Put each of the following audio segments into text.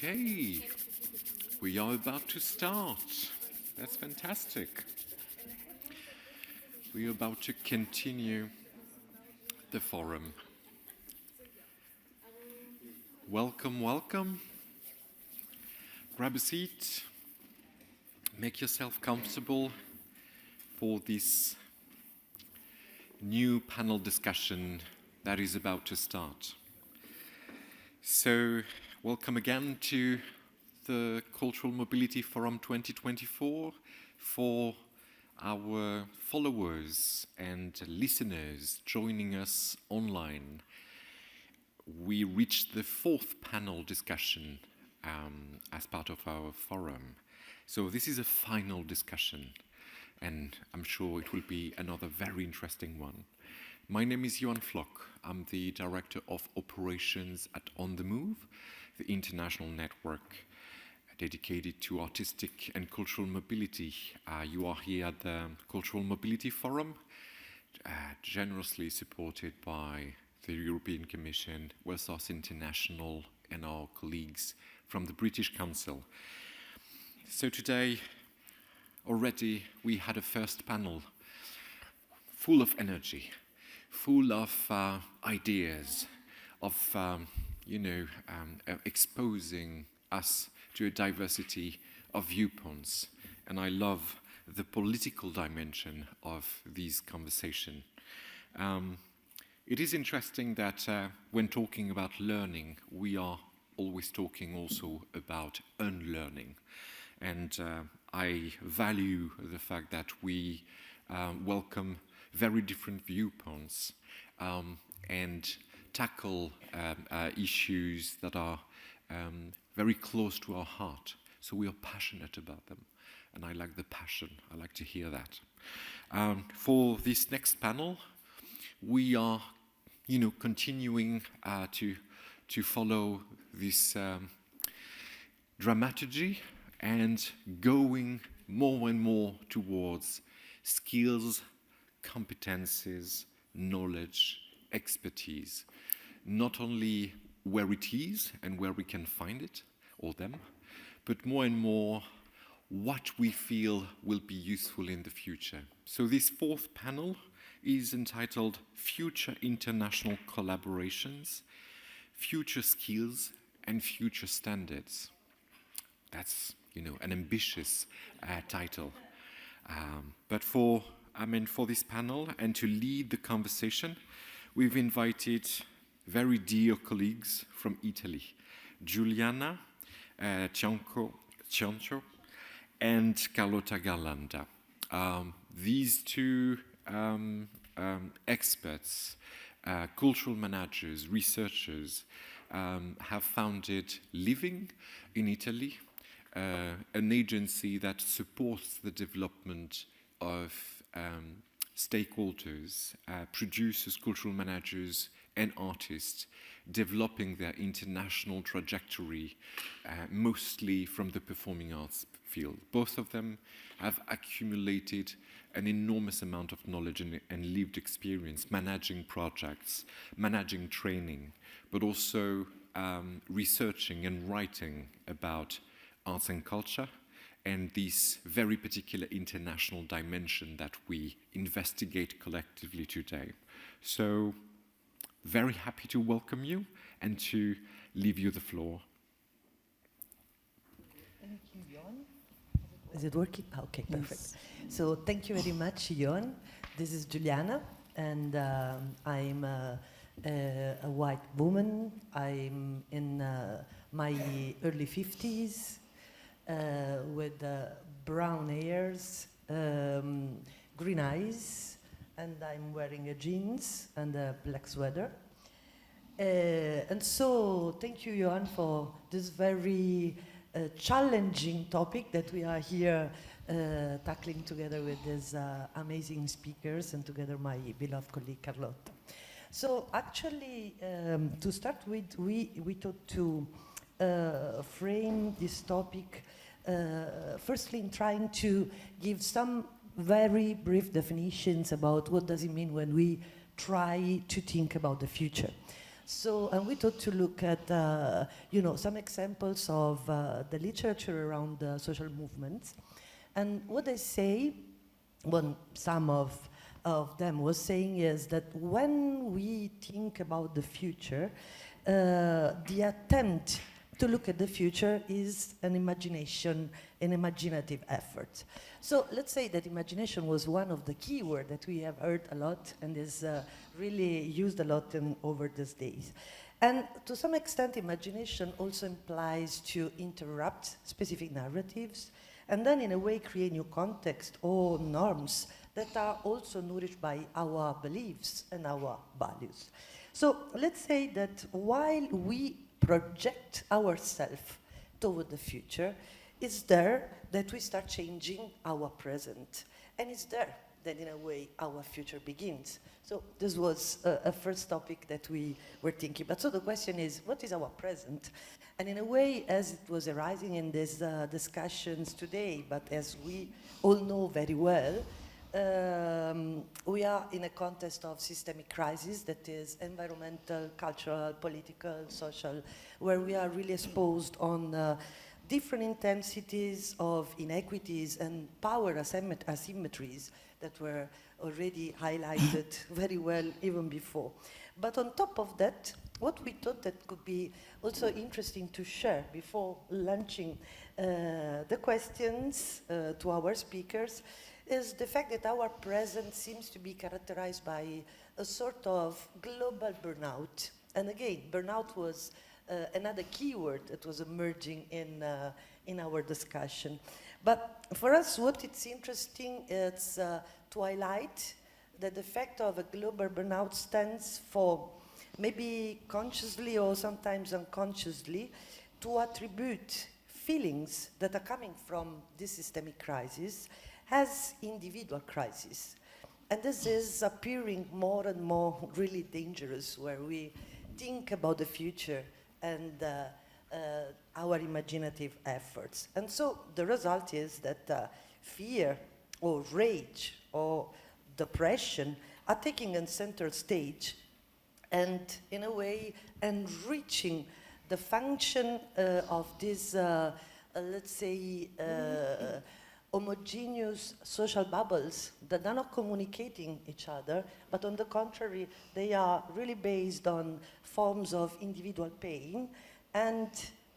Okay, we are about to start. That's fantastic. We are about to continue the forum. Welcome, welcome. Grab a seat. Make yourself comfortable for this new panel discussion that is about to start. So, welcome again to the Cultural Mobility Forum 2024 for our followers and listeners joining us online. We reached the fourth panel discussion as part of our forum. So this is a final discussion, and I'm sure it will be another very interesting one. My name is Johan Flock. I'm the Director of Operations at On The Move, the international network dedicated to artistic and cultural mobility. You are here at the Cultural Mobility Forum, generously supported by the European Commission, Wellsource International, and our colleagues from the British Council. So today, already we had a first panel full of energy, full of ideas, of exposing us to a diversity of viewpoints. And I love the political dimension of these conversations. It is interesting that when talking about learning, we are always talking also about unlearning. And I value the fact that we welcome very different viewpoints and tackle issues that are very close to our heart. So we are passionate about them. And I like the passion. I like to hear that. For this next panel, we are, continuing to follow this dramaturgy and going more and more towards skills, competences, knowledge, expertise. Not only where it is and where we can find it, or them, but more and more what we feel will be useful in the future. So this fourth panel is entitled Future International Collaborations, Future Skills and Future Standards. That's, an ambitious title. But for this panel and to lead the conversation, we've invited very dear colleagues from Italy, Giuliana, Ciancio, and Carlotta Garlanda. These two experts, cultural managers, researchers, have founded Living in Italy, an agency that supports the development of stakeholders, producers, cultural managers, and artists developing their international trajectory, mostly from the performing arts field. Both of them have accumulated an enormous amount of knowledge and lived experience managing projects, managing training, but also researching and writing about arts and culture, and this very particular international dimension that we investigate collectively today. So, very happy to welcome you and to leave you the floor. Thank you, Jon. Is it working? Okay, perfect. Yes. So thank you very much, Jon. This is Giuliana, and I'm a white woman. I'm in my early 50s with brown hairs, green eyes, and I'm wearing a jeans and a black sweater. And so thank you, Johan, for this very challenging topic that we are here tackling together with these amazing speakers and together my beloved colleague Carlotta. So actually, to start with, we thought to frame this topic firstly in trying to give some very brief definitions about what does it mean when we try to think about the future. So, and we thought to look at, some examples of the literature around social movements. And what they say, some of them was saying is that when we think about the future, the attempt to look at the future is an imaginative effort. So let's say that imagination was one of the key words that we have heard a lot and is really used a lot over these days. And to some extent, imagination also implies to interrupt specific narratives and then in a way create new context or norms that are also nourished by our beliefs and our values. So let's say that while we project ourselves toward the future, it's there that we start changing our present. And it's there that, in a way, our future begins. So this was a first topic that we were thinking. But so the question is, what is our present? And in a way, as it was arising in these discussions today, but as we all know very well, we are in a context of systemic crisis that is environmental, cultural, political, social, where we are really exposed on different intensities of inequities and power asymmetries that were already highlighted very well even before. But on top of that, what we thought that could be also interesting to share before launching the questions to our speakers is the fact that our present seems to be characterized by a sort of global burnout. And again, burnout was another keyword that was emerging in our discussion. But for us, what it's interesting is to highlight that the fact of a global burnout stands for maybe consciously or sometimes unconsciously to attribute feelings that are coming from this systemic crisis as individual crises. And this is appearing more and more really dangerous where we think about the future and our imaginative efforts. And so the result is that fear or rage or depression are taking a center stage and in a way enriching the function of this, let's say, homogeneous social bubbles that are not communicating each other, but on the contrary, they are really based on forms of individual pain and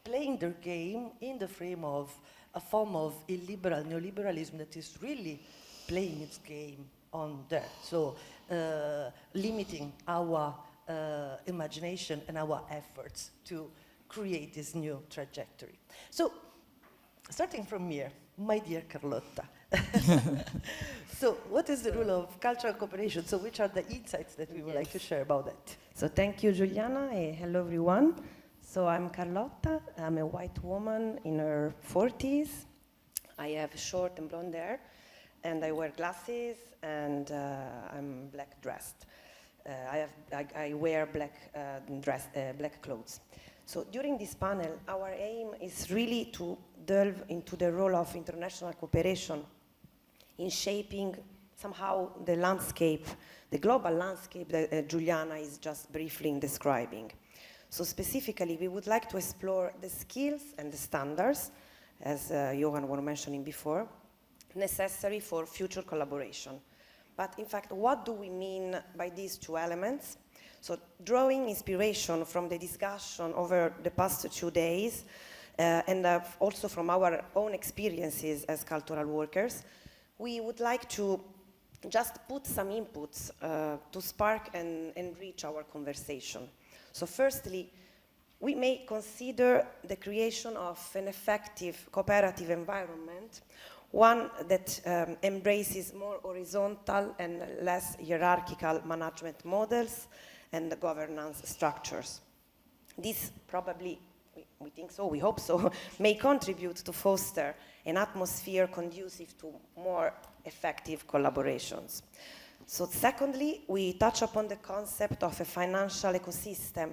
playing their game in the frame of a form of illiberal neoliberalism that is really playing its game on there. So limiting our imagination and our efforts to create this new trajectory. So starting from here, my dear Carlotta. So what is the role of cultural cooperation? So which are the insights that we would like to share about that? So thank you, Giuliana. Hello, everyone. So I'm Carlotta. I'm a white woman in her 40s. I have short and blonde hair, and I wear glasses, and I'm black dressed. I wear black black clothes. So during this panel, our aim is really to delve into the role of international cooperation in shaping somehow the landscape, the global landscape that Giuliana is just briefly describing. So specifically, we would like to explore the skills and the standards, as Johan was mentioning before, necessary for future collaboration. But in fact, what do we mean by these two elements? So drawing inspiration from the discussion over the past 2 days and also from our own experiences as cultural workers, we would like to just put some inputs to spark and enrich our conversation. So firstly, we may consider the creation of an effective cooperative environment, one that embraces more horizontal and less hierarchical management models and the governance structures. This probably, we think so, we hope so, may contribute to foster an atmosphere conducive to more effective collaborations. So secondly, we touch upon the concept of a financial ecosystem.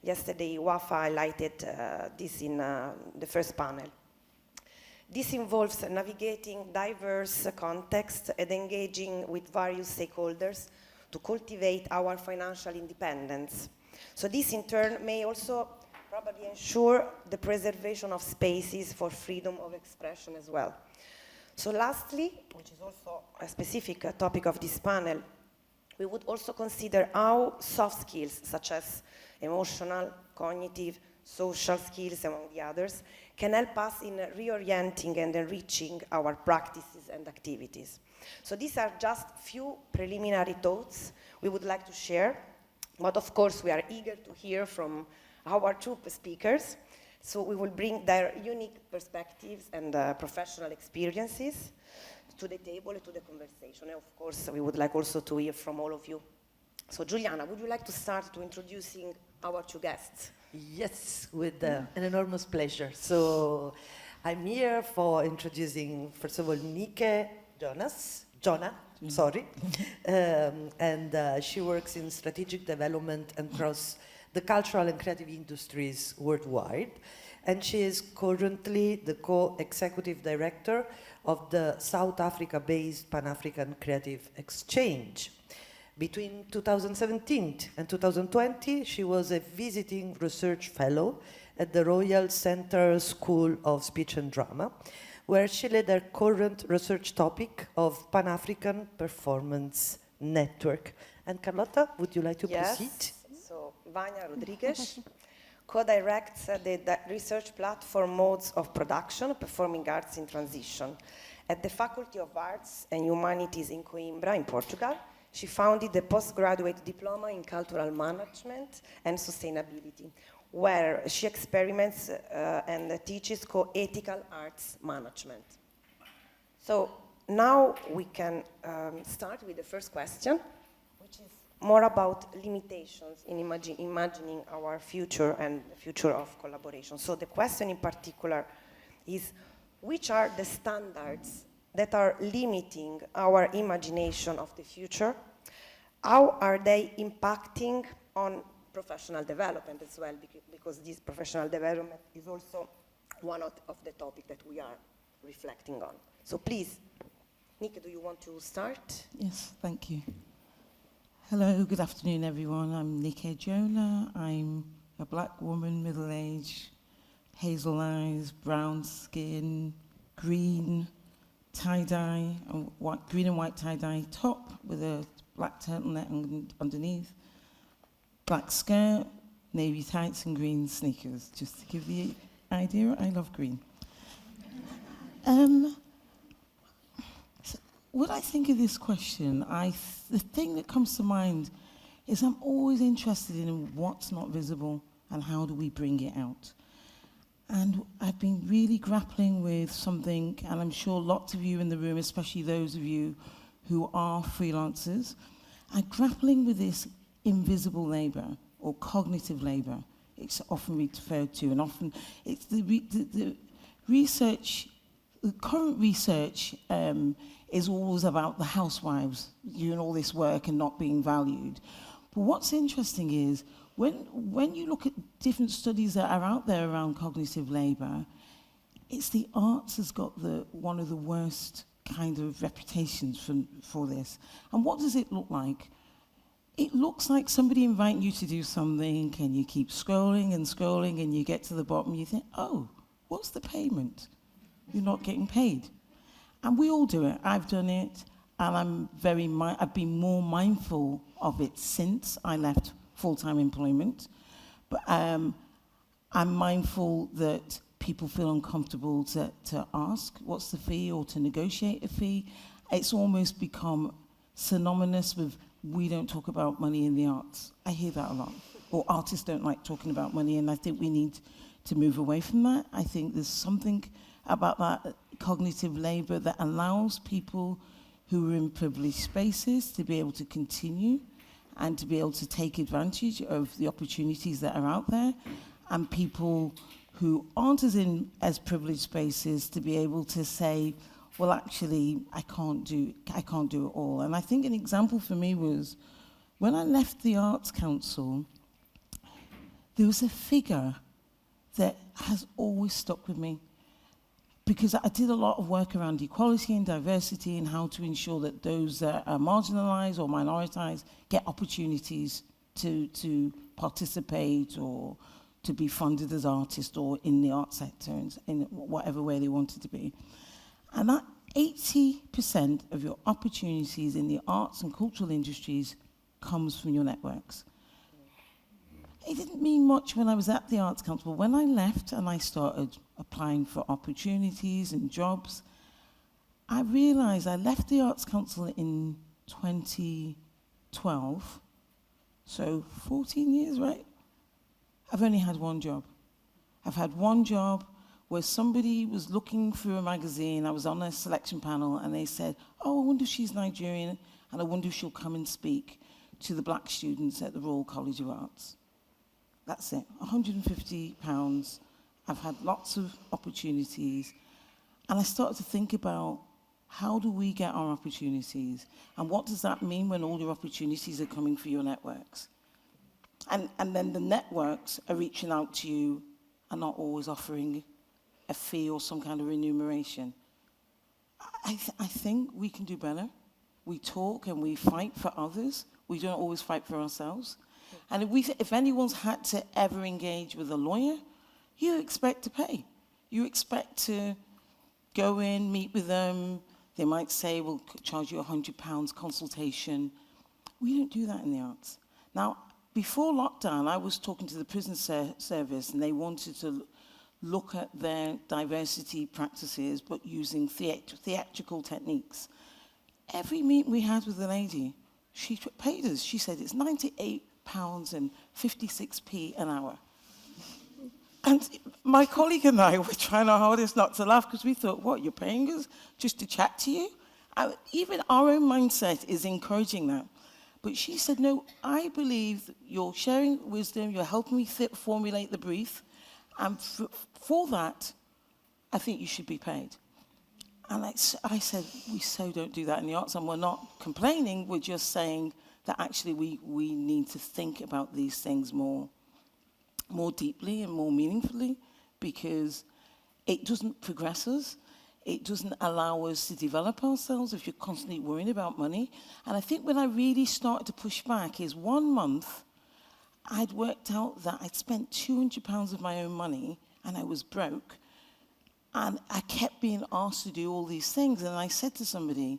Yesterday, Wafa highlighted this in the first panel. This involves navigating diverse contexts and engaging with various stakeholders to cultivate our financial independence. So this in turn may also probably ensure the preservation of spaces for freedom of expression as well. So lastly, which is also a specific topic of this panel, we would also consider how soft skills such as emotional, cognitive, social skills, among the others, can help us in reorienting and enriching our practices and activities. So these are just few preliminary thoughts we would like to share, but of course we are eager to hear from our two speakers. So we will bring their unique perspectives and professional experiences to the table and to the conversation. And of course, we would like also to hear from all of you. So Giuliana, would you like to start to introducing our two guests? Yes, with an enormous pleasure. So I'm here for introducing, first of all, Jonah, sorry. And she works in strategic development across the cultural and creative industries worldwide. And she is currently the co-executive director of the South Africa-based Pan-African Creative Exchange. Between 2017 and 2020, she was a visiting research fellow at the Royal Centre School of Speech and Drama, where she led her current research topic of Pan-African Performance Network. And Carlotta, would you like to proceed? So Vânia Rodrigues co-directs the research platform Modes of Production, Performing Arts in Transition. At the Faculty of Arts and Humanities in Coimbra, in Portugal, she founded the postgraduate diploma in cultural management and sustainability, where she experiments and teaches co-ethical arts management. So now we can start with the first question, which is more about limitations in imagining our future and the future of collaboration. So the question in particular is, which are the standards that are limiting our imagination of the future? How are they impacting on professional development as well? Because this professional development is also one of the topics that we are reflecting on. So please, Nick, do you want to start? Yes, thank you. Hello, good afternoon, everyone. I'm Jonah. I'm a black woman, middle-aged, hazel eyes, brown skin, green tie-dye, green and white tie-dye top with a black turtleneck underneath, black skirt, navy tights and green sneakers. Just to give the idea, I love green. What I think of this question, the thing that comes to mind is I'm always interested in what's not visible and how do we bring it out. And I've been really grappling with something, and I'm sure lots of you in the room, especially those of you who are freelancers, are grappling with this invisible labor or cognitive labor. It's often referred to, and often it's the research, the current research is always about the housewives doing all this work and not being valued. But what's interesting is when you look at different studies that are out there around cognitive labor, it's the arts has got one of the worst kind of reputations for this. And what does it look like? It looks like somebody inviting you to do something and you keep scrolling and scrolling and you get to the bottom and you think, oh, what's the payment? You're not getting paid. And we all do it. I've done it, and I've been more mindful of it since I left full-time employment. But I'm mindful that people feel uncomfortable to ask what's the fee or to negotiate a fee. It's almost become synonymous with we don't talk about money in the arts. I hear that a lot. Or artists don't like talking about money, and I think we need to move away from that. I think there's something about that cognitive labor that allows people who are in privileged spaces to be able to continue and to be able to take advantage of the opportunities that are out there, and people who aren't as privileged spaces to be able to say, well, actually, I can't do it all. And I think an example for me was when I left the Arts Council, there was a figure that has always stuck with me, because I did a lot of work around equality and diversity and how to ensure that those that are marginalized or minoritized get opportunities to participate or to be funded as artists or in the art sector in whatever way they wanted to be. And that 80% of your opportunities in the arts and cultural industries comes from your networks. It didn't mean much when I was at the Arts Council. When I left and I started applying for opportunities and jobs, I realized I left the Arts Council in 2012, so 14 years, right? I've only had one job. I've had one job where somebody was looking through a magazine, I was on a selection panel, and they said, oh, I wonder if she's Nigerian, and I wonder if she'll come and speak to the black students at the Royal College of Arts. That's it, £150. I've had lots of opportunities, and I started to think about how do we get our opportunities, and what does that mean when all your opportunities are coming through your networks? And then the networks are reaching out to you and not always offering a fee or some kind of remuneration. I think we can do better. We talk and we fight for others. We don't always fight for ourselves. And if anyone's had to ever engage with a lawyer, you expect to pay. You expect to go in, meet with them. They might say, we'll charge you £100 consultation. We don't do that in the arts. Now, before lockdown, I was talking to the prison service, and they wanted to look at their diversity practices, but using theatrical techniques. Every meeting we had with the lady, she paid us. She said it's £98.56 an hour. And my colleague and I were trying our hardest not to laugh, because we thought, what, you're paying us just to chat to you? Even our own mindset is encouraging that. But she said, no, I believe you're sharing wisdom, you're helping me formulate the brief, and for that, I think you should be paid. And I said, we so don't do that in the arts, and we're not complaining, we're just saying that actually we need to think about these things more deeply and more meaningfully, because it doesn't progress us. It doesn't allow us to develop ourselves if you're constantly worrying about money. And I think when I really started to push back is 1 month, I'd worked out that I'd spent £200 of my own money and I was broke. And I kept being asked to do all these things. And I said to somebody,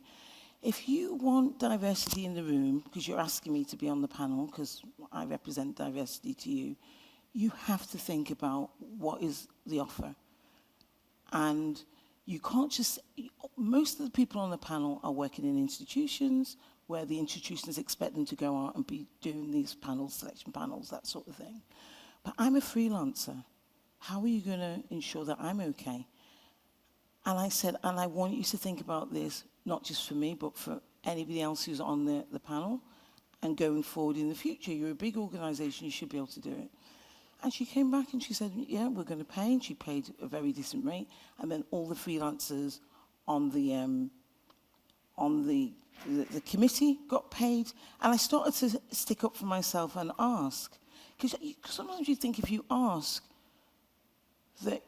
if you want diversity in the room, because you're asking me to be on the panel, because I represent diversity to you, you have to think about what is the offer. And you can't just, most of the people on the panel are working in institutions where the institutions expect them to go out and be doing these panels, selection panels, that sort of thing. But I'm a freelancer. How are you going to ensure that I'm okay? And I said, and I want you to think about this, not just for me, but for anybody else who's on the panel, and going forward in the future. You're a big organization, you should be able to do it. And she came back and she said, yeah, we're going to pay. And she paid a very decent rate. And then all the freelancers on the committee got paid. And I started to stick up for myself and ask. Because sometimes you think if you ask, that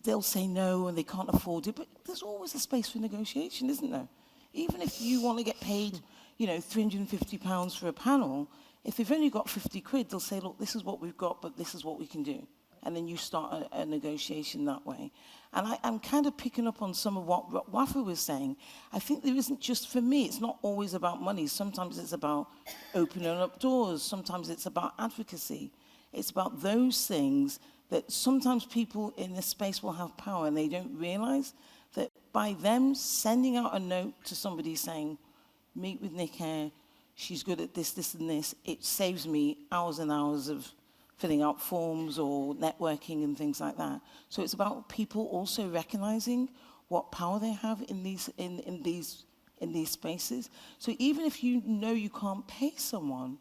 they'll say no and they can't afford it. But there's always a space for negotiation, isn't there? Even if you want to get paid, £350 for a panel, if they've only got 50 quid, they'll say, look, this is what we've got, but this is what we can do. And then you start a negotiation that way. And I'm kind of picking up on some of what Wafa was saying. I think there isn't just, for me, it's not always about money. Sometimes it's about opening up doors. Sometimes it's about advocacy. It's about those things that sometimes people in this space will have power and they don't realize that by them sending out a note to somebody saying, meet with Nick here, she's good at this, this, and this, it saves me hours and hours of filling out forms or networking and things like that. So it's about people also recognizing what power they have in these spaces. So even if you know you can't pay someone,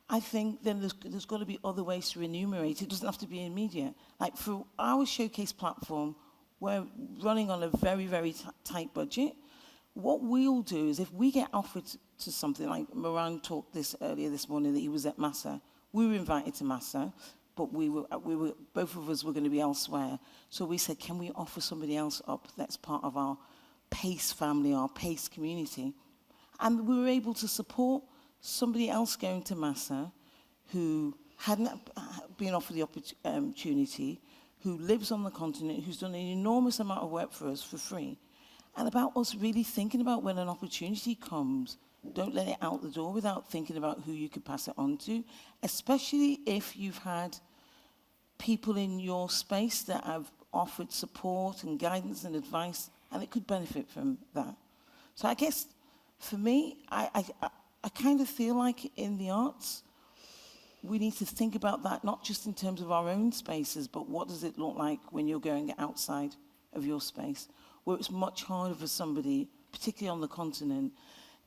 I think then there's got to be other ways to remunerate. It doesn't have to be immediate. Like for our showcase platform, we're running on a very, very tight budget. What we'll do is if we get offered to something, like Moran talked earlier this morning that he was at Massa. We were invited to Massa, but we were both of us were going to be elsewhere. So we said, can we offer somebody else up that's part of our PACE family, our PACE community? And we were able to support somebody else going to Massa who hadn't been offered the opportunity, who lives on the continent, who's done an enormous amount of work for us for free, and about us really thinking about when an opportunity comes, don't let it out the door without thinking about who you could pass it on to, especially if you've had people in your space that have offered support and guidance and advice, and it could benefit from that. So I guess, for me, I kind of feel like in the arts, we need to think about that, not just in terms of our own spaces, but what does it look like when you're going outside of your space, where it's much harder for somebody, particularly on the continent,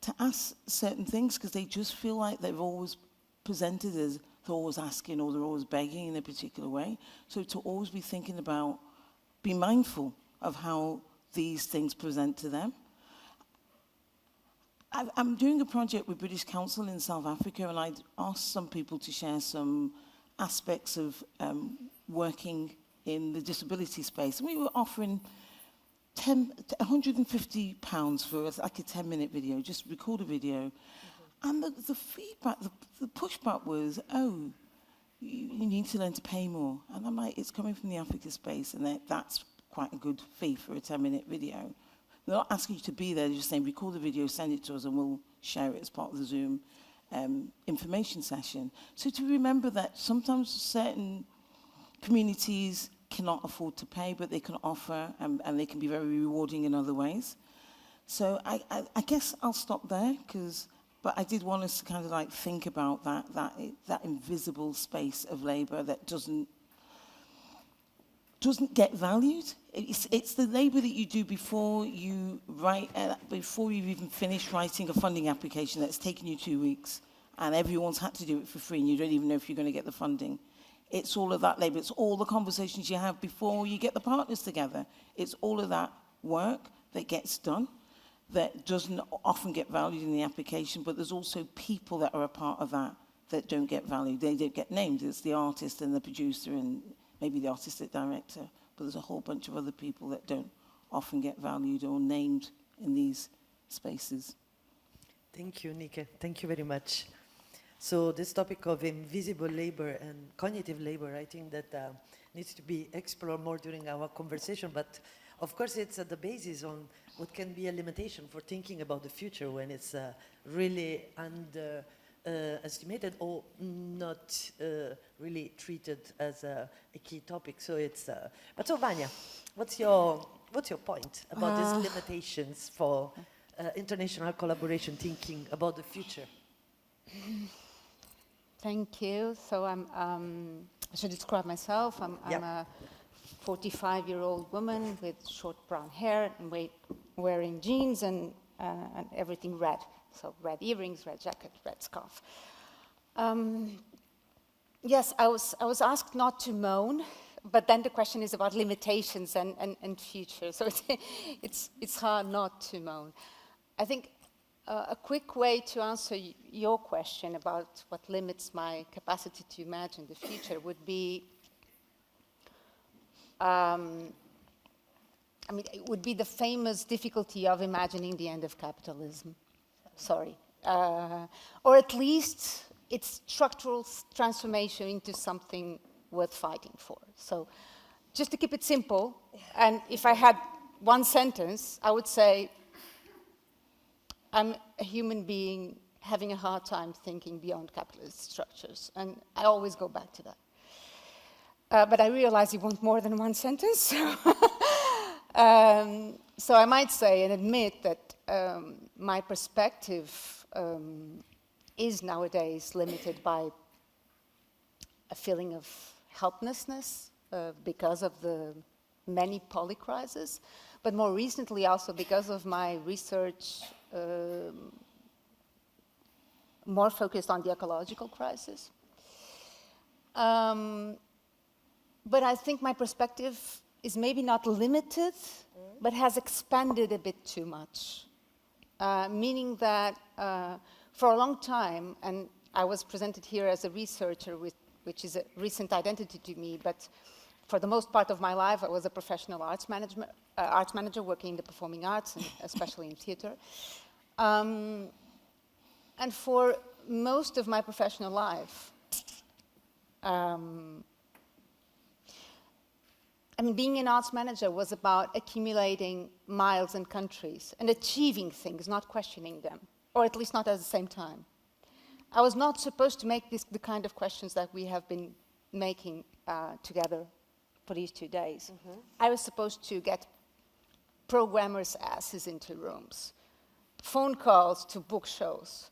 to ask certain things because they just feel like they've always presented as they're always asking or they're always begging in a particular way. So to always be thinking about, be mindful of how these things present to them. I'm doing a project with British Council in South Africa, and I'd asked some people to share some aspects of working in the disability space. And we were offering £150 for like a 10-minute video, just record a video. And the feedback, the pushback was, oh, you need to learn to pay more. And I'm like, it's coming from the Africa space, and that's quite a good fee for a 10-minute video. They're not asking you to be there, they're just saying, record the video, send it to us, and we'll share it as part of the Zoom information session. So to remember that sometimes certain communities cannot afford to pay, but they can offer, and they can be very rewarding in other ways. So I guess I'll stop there, but I did want us to kind of like think about that invisible space of labour that doesn't get valued. It's the labour that you do before you write, before you've even finished writing a funding application that's taken you 2 weeks, and everyone's had to do it for free, and you don't even know if you're going to get the funding. It's all of that labour. It's all the conversations you have before you get the partners together. It's all of that work that gets done that doesn't often get valued in the application, but there's also people that are a part of that don't get valued. They don't get named. It's the artist and the producer and maybe the artistic director, but there's a whole bunch of other people that don't often get valued or named in these spaces. Thank you, Nike. Thank you very much. So this topic of invisible labor and cognitive labor, I think that needs to be explored more during our conversation, but of course it's at the basis on what can be a limitation for thinking about the future when it's really underestimated or not really treated as a key topic. So it's, but so Vânia, what's your point about these limitations for international collaboration, thinking about the future? Thank you. So I should describe myself. I'm a 45-year-old woman with short brown hair and wearing jeans and everything red. So red earrings, red jacket, red scarf. Yes, I was asked not to moan, but then the question is about limitations and future. So it's hard not to moan. I think a quick way to answer your question about what limits my capacity to imagine the future would be, it would be the famous difficulty of imagining the end of capitalism. Sorry. Or at least its structural transformation into something worth fighting for. So just to keep it simple, and if I had one sentence, I would say, I'm a human being having a hard time thinking beyond capitalist structures, and I always go back to that. But I realize you want more than one sentence. So I might say and admit that my perspective is nowadays limited by a feeling of helplessness because of the many polycrises, but more recently also because of my research more focused on the ecological crisis. But I think my perspective is maybe not limited, but has expanded a bit too much. Meaning that for a long time, and I was presented here as a researcher, which is a recent identity to me, but for the most part of my life, I was a professional arts manager working in the performing arts, and especially in theater. And for most of my professional life, I mean, being an arts manager was about accumulating miles and countries and achieving things, not questioning them, or at least not at the same time. I was not supposed to make the kind of questions that we have been making together for these 2 days. I was supposed to get programmers' asses into rooms, phone calls to book shows.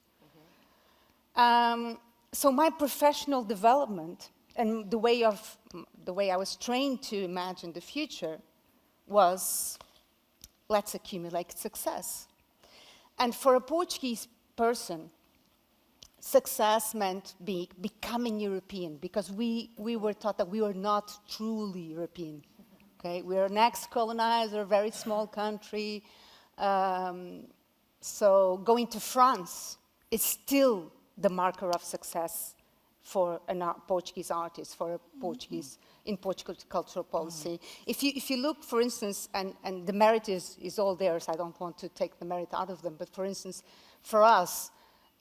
So my professional development and the way I was trained to imagine the future was, let's accumulate success. And for a Portuguese person, success meant becoming European, because we were taught that we were not truly European. Okay, we're an ex-colonizer, very small country. So going to France is still the marker of success for a Portuguese artist, for a Portuguese, in Portugal cultural policy. If you look, for instance, and the merit is all theirs, I don't want to take the merit out of them, but for instance, for us,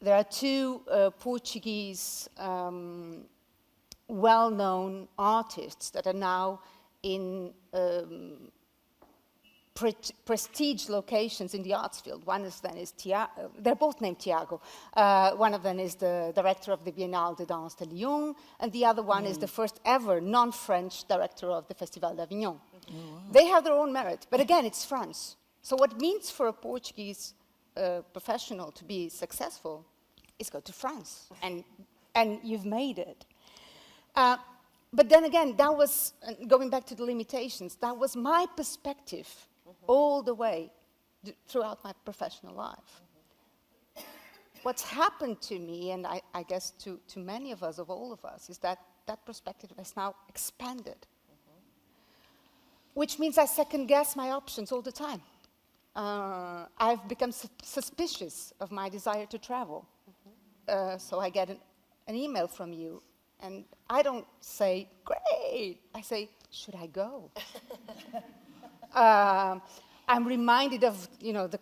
there are two Portuguese well-known artists that are now in prestige locations in the arts field. One of them is Tiago, they're both named Tiago. One of them is the director of the Biennale de Danse de Lyon, and the other one is the first ever non-French director of the Festival d'Avignon. They have their own merit, but again, it's France. So what it means for a Portuguese professional to be successful is go to France, and you've made it. But then again, that was, going back to the limitations, that was my perspective all the way throughout my professional life. What's happened to me, and I guess to many of us, of all of us, is that that perspective has now expanded. Which means I second guess my options all the time. I've become suspicious of my desire to travel. So I get an email from you, and I don't say, great, I say, should I go? I'm reminded of, the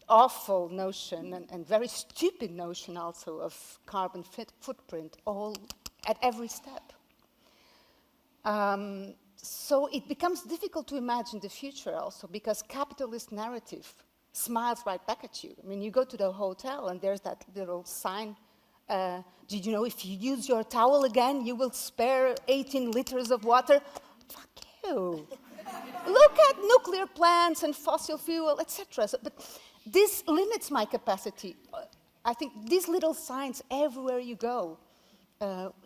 awful notion and very stupid notion also of carbon footprint at every step. So it becomes difficult to imagine the future also, because capitalist narrative smiles right back at you. I mean, you go to the hotel and there's that little sign, did you know if you use your towel again, you will spare 18 liters of water? Fuck you. Look at nuclear plants and fossil fuel, etc. So, but this limits my capacity. I think these little signs everywhere you go,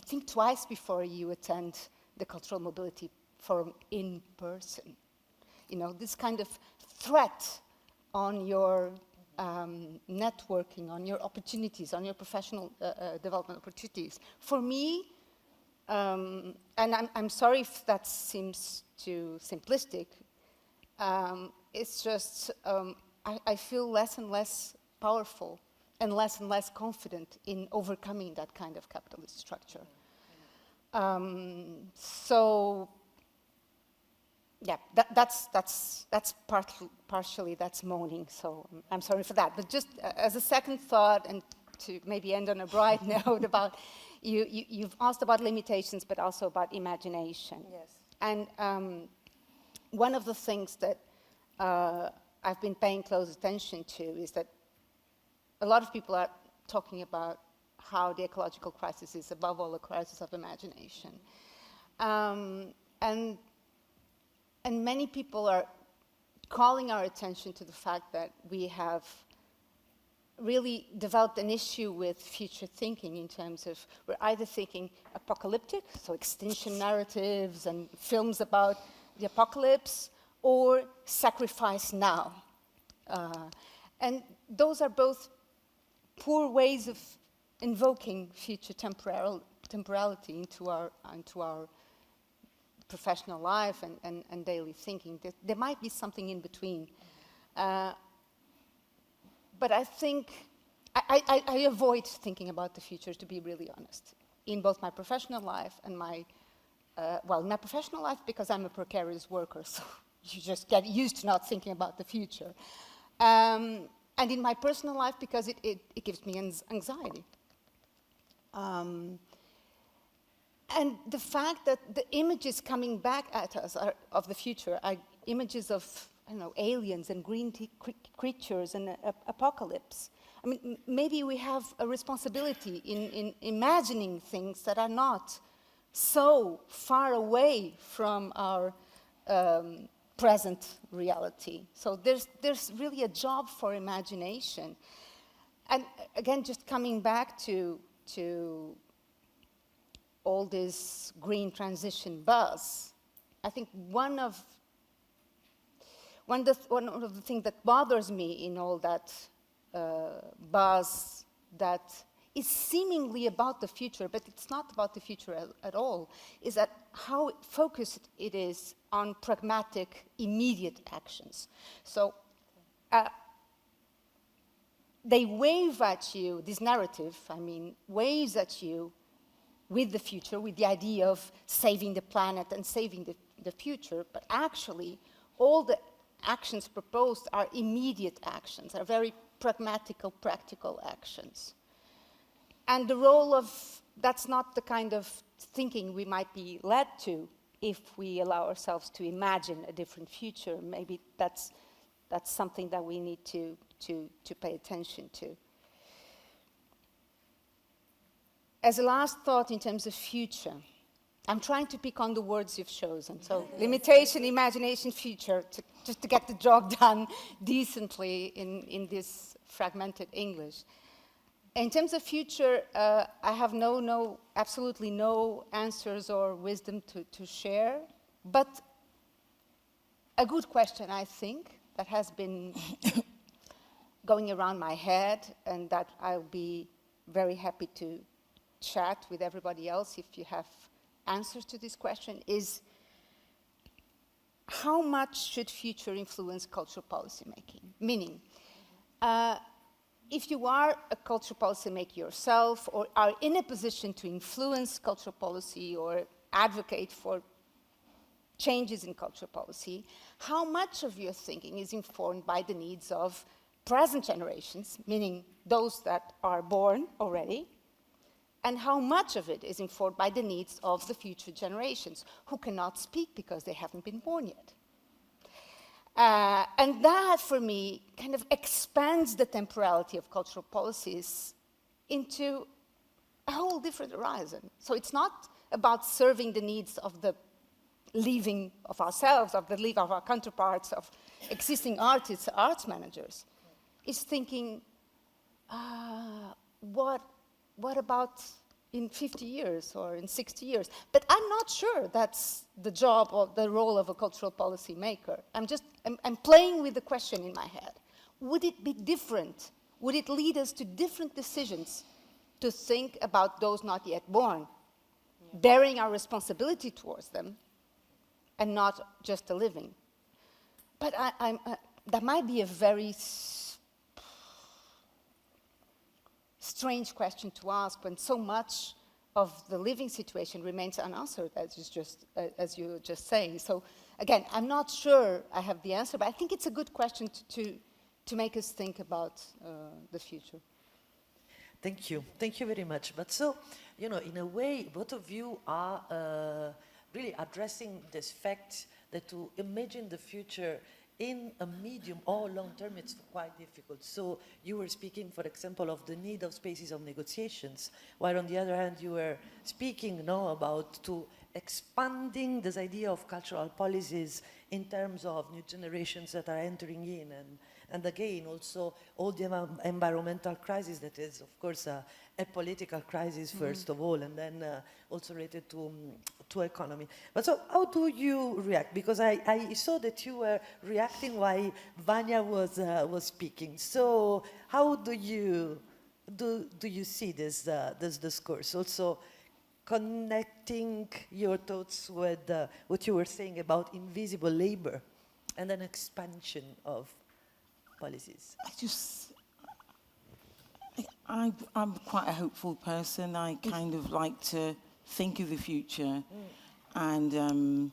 think twice before you attend the Cultural Mobility Forum in person. This kind of threat on your networking, on your opportunities, on your professional development opportunities. For me, and I'm sorry if that seems too simplistic, it's just I feel less and less powerful and less confident in overcoming that kind of capitalist structure. So, yeah, that's partially that's moaning. So I'm sorry for that. But just as a second thought, and to maybe end on a bright note about you've asked about limitations, but also about imagination. Yes. And one of the things that I've been paying close attention to is that a lot of people are talking about how the ecological crisis is above all a crisis of imagination. And many people are calling our attention to the fact that we have really developed an issue with future thinking in terms of we're either thinking apocalyptic, so extinction narratives and films about the apocalypse, or sacrifice now. And those are both poor ways of invoking future temporality into our professional life and daily thinking. There might be something in between. But I think I avoid thinking about the future, to be really honest, in both my professional life and my professional life, because I'm a precarious worker, so you just get used to not thinking about the future. And in my personal life, because it gives me anxiety. And the fact that the images coming back at us of the future are images of, I don't know, aliens and green creatures and apocalypse. I mean, maybe we have a responsibility in imagining things that are not so far away from our present reality. So there's really a job for imagination. And again, just coming back to all this green transition buzz, I think one of the things that bothers me in all that buzz that is seemingly about the future, but it's not about the future at all, is that how focused it is on pragmatic, immediate actions. So they wave at you, this narrative, I mean, waves at you with the future, with the idea of saving the planet and saving the future, but actually all the actions proposed are immediate actions, are very practical actions. And the role of, that's not the kind of thinking we might be led to if we allow ourselves to imagine a different future. Maybe that's something that we need to pay attention to. As a last thought in terms of future, I'm trying to pick on the words you've chosen. So limitation, imagination, future, just to get the job done decently in this fragmented English. In terms of future, I have absolutely no answers or wisdom to share, but a good question, I think, that has been going around my head and that I'll be very happy to chat with everybody else if you have answers to this question is, how much should future influence cultural policy making? Meaning, if you are a cultural policy maker yourself or are in a position to influence cultural policy or advocate for changes in cultural policy, how much of your thinking is informed by the needs of present generations, meaning those that are born already, and how much of it is informed by the needs of the future generations who cannot speak because they haven't been born yet. And that, for me, kind of expands the temporality of cultural policies into a whole different horizon. So it's not about serving the needs of the living of ourselves, of the live of our counterparts, of existing artists, arts managers. It's thinking, what about in 50 years or in 60 years? But I'm not sure that's the job or the role of a cultural policy maker. I'm playing with the question in my head. Would it be different? Would it lead us to different decisions to think about those not yet born, bearing our responsibility towards them and not just the living? But that might be a very strange question to ask when so much of the living situation remains unanswered, as you were just saying. So again, I'm not sure I have the answer, but I think it's a good question to make us think about the future. Thank you very much. But so, in a way, both of you are really addressing this fact that to imagine the future in a medium or long term, it's quite difficult. So you were speaking, for example, of the need of spaces of negotiations, while on the other hand, you were speaking about to expanding this idea of cultural policies in terms of new generations that are entering in, and again, also all the environmental crisis that is, of course, a political crisis first of all, and then also related to economy. But so how do you react? Because I saw that you were reacting while Vânia was speaking. So how do you see this discourse? Also connecting your thoughts with what you were saying about invisible labor and an expansion of policies. I'm quite a hopeful person. I kind of like to think of the future. And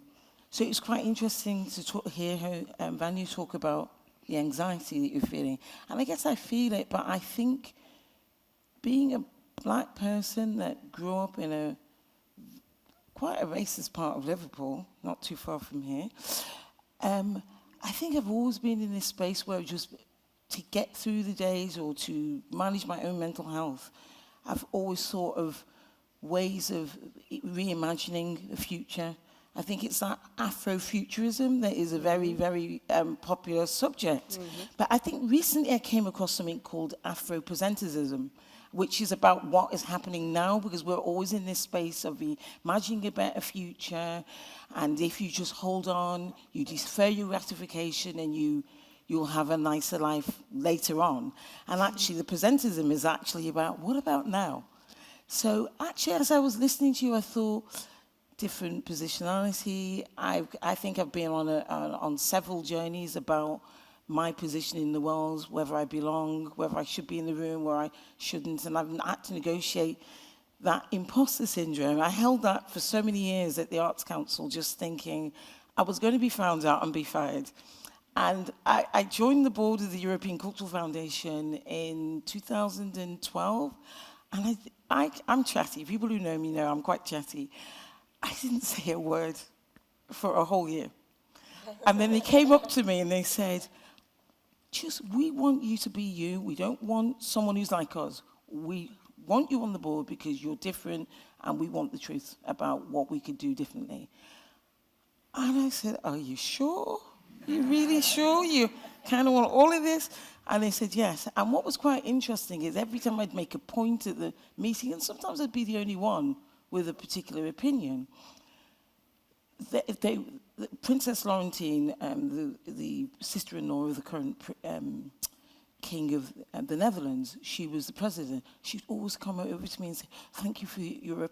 so it's quite interesting to hear how Vânia talk about the anxiety that you're feeling. And I guess I feel it, but I think being a black person that grew up in a quite a racist part of Liverpool, not too far from here. I think I've always been in this space where just to get through the days or to manage my own mental health, I've always thought of ways of reimagining the future. I think it's that Afrofuturism that is a very, very popular subject. But I think recently I came across something called Afropresentism, which is about what is happening now, because we're always in this space of imagining a better future, and if you just hold on, you defer your gratification, and you'll have a nicer life later on. And actually, the presentism is actually about, what about now? So actually, as I was listening to you, I thought, different positionality. I think I've been on several journeys about my position in the world, whether I belong, whether I should be in the room, where I shouldn't, and I've had to negotiate that imposter syndrome. I held that for so many years at the Arts Council, just thinking I was going to be found out and be fired. And I joined the board of the European Cultural Foundation in 2012, and I'm chatty. People who know me know I'm quite chatty. I didn't say a word for a whole year. And then they came up to me and they said, we want you to be you. We don't want someone who's like us. We want you on the board because you're different and we want the truth about what we could do differently. And I said, are you sure? You really sure? You kind of want all of this? And they said, yes. And what was quite interesting is every time I'd make a point at the meeting, and sometimes I'd be the only one with a particular opinion, Princess Laurentine, the sister-in-law of the current king of the Netherlands, she was the president. She'd always come over to me and say, thank you for your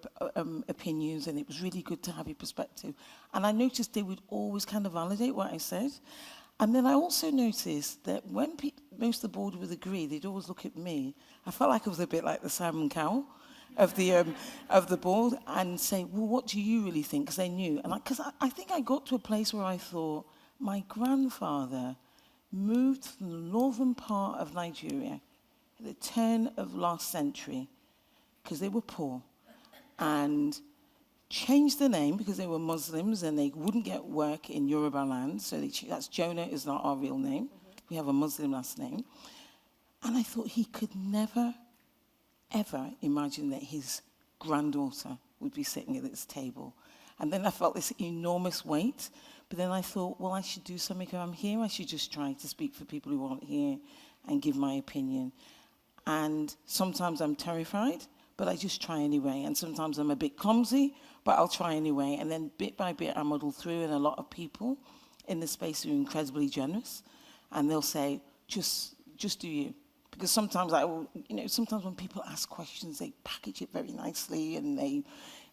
opinions, and it was really good to have your perspective. And I noticed they would always kind of validate what I said. And then I also noticed that when most of the board would agree, they'd always look at me. I felt like I was a bit like the Simon Cowell of the board and say, well, what do you really think? Because they knew. And because I think I got to a place where I thought, my grandfather moved from the northern part of Nigeria at the turn of last century because they were poor and changed the name because they were Muslims and they wouldn't get work in Yoruba land. So that's Jonah is not our real name. We have a Muslim last name. And I thought he could never ever imagine that his granddaughter would be sitting at this table. And then I felt this enormous weight. But then I thought, well, I should do something. If I'm here, I should just try to speak for people who aren't here and give my opinion. And sometimes I'm terrified, but I just try anyway. And sometimes I'm a bit clumsy, but I'll try anyway. And then bit by bit, I muddle through. And a lot of people in the space are incredibly generous. And they'll say, just do you. Because sometimes sometimes when people ask questions, they package it very nicely, and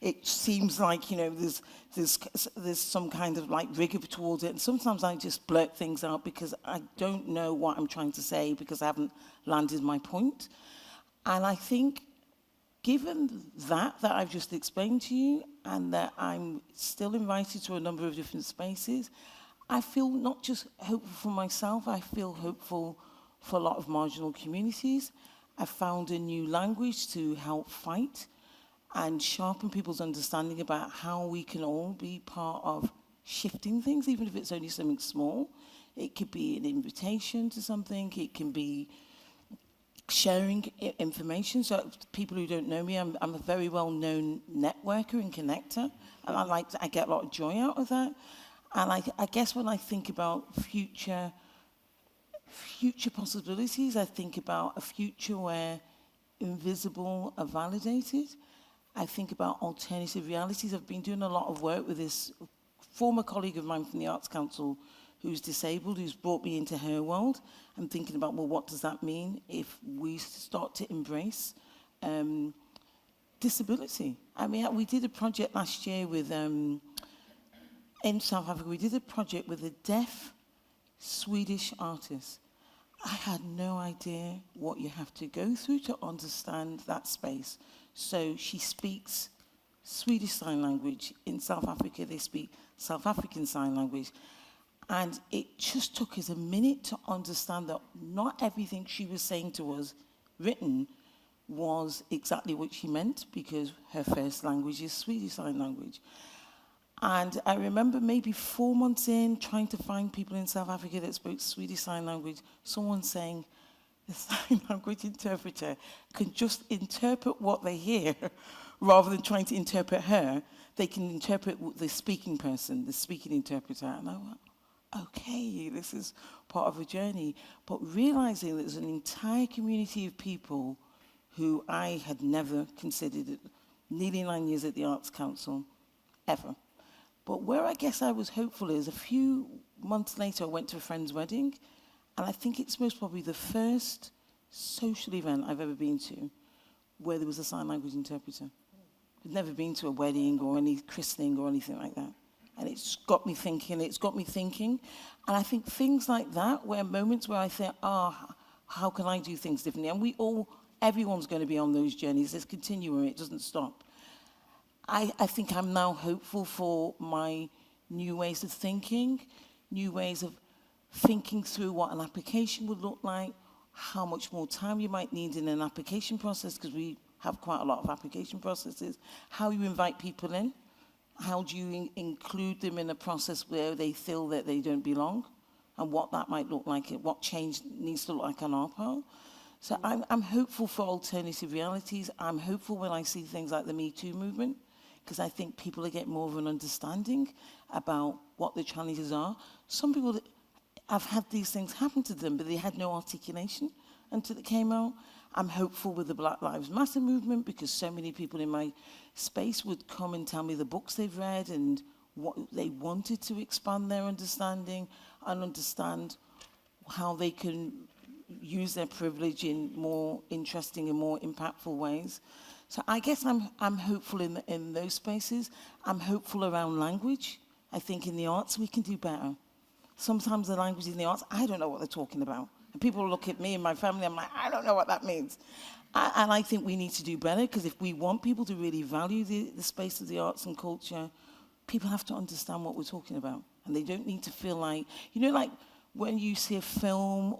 it seems like there's some kind of like rigor towards it. And sometimes I just blurt things out because I don't know what I'm trying to say because I haven't landed my point. And I think, given that I've just explained to you, and that I'm still invited to a number of different spaces, I feel not just hopeful for myself. I feel hopeful for a lot of marginal communities. I found a new language to help fight and sharpen people's understanding about how we can all be part of shifting things, even if it's only something small. It could be an invitation to something. It can be sharing information. So people who don't know me, I'm a very well-known networker and connector, and I get a lot of joy out of that. And I guess when I think about future possibilities, I think about a future where invisible are validated. I think about alternative realities. I've been doing a lot of work with this former colleague of mine from the Arts Council who's disabled, who's brought me into her world. I'm thinking about, well, what does that mean if we start to embrace disability? I mean, we did a project last year with, in South Africa, we did a project with a deaf Swedish artist. I had no idea what you have to go through to understand that space. So she speaks Swedish Sign Language. In South Africa, they speak South African Sign Language. And it just took us a minute to understand that not everything she was saying to us written was exactly what she meant, because her first language is Swedish Sign Language. And I remember maybe 4 months in, trying to find people in South Africa that spoke Swedish Sign Language, someone saying, the sign language interpreter can just interpret what they hear rather than trying to interpret her. They can interpret the speaking person, the speaking interpreter. And I went, okay, this is part of a journey. But realizing that there's an entire community of people who I had never considered, nearly 9 years at the Arts Council, ever. But where I guess I was hopeful is a few months later I went to a friend's wedding, and I think it's most probably the first social event I've ever been to where there was a sign language interpreter. I'd never been to a wedding or any christening or anything like that. And it's got me thinking. And I think things like that, where moments where I think, how can I do things differently? And everyone's going to be on those journeys. There's continuum, it doesn't stop. I think I'm now hopeful for my new ways of thinking, new ways of thinking through what an application would look like, how much more time you might need in an application process, because we have quite a lot of application processes, how you invite people in, how do you include them in a process where they feel that they don't belong, and what that might look like, what change needs to look like on our part. So I'm hopeful for alternative realities. I'm hopeful when I see things like the Me Too movement, because I think people are getting more of an understanding about what the challenges are. Some people have had these things happen to them, but they had no articulation until it came out. I'm hopeful with the Black Lives Matter movement, because so many people in my space would come and tell me the books they've read and what they wanted to expand their understanding and understand how they can use their privilege in more interesting and more impactful ways. So I guess I'm hopeful in those spaces. I'm hopeful around language. I think in the arts we can do better. Sometimes the language in the arts, I don't know what they're talking about. And people look at me and my family, I'm like, I don't know what that means. And I think we need to do better, because if we want people to really value the space of the arts and culture, people have to understand what we're talking about. And they don't need to feel like, like when you see a film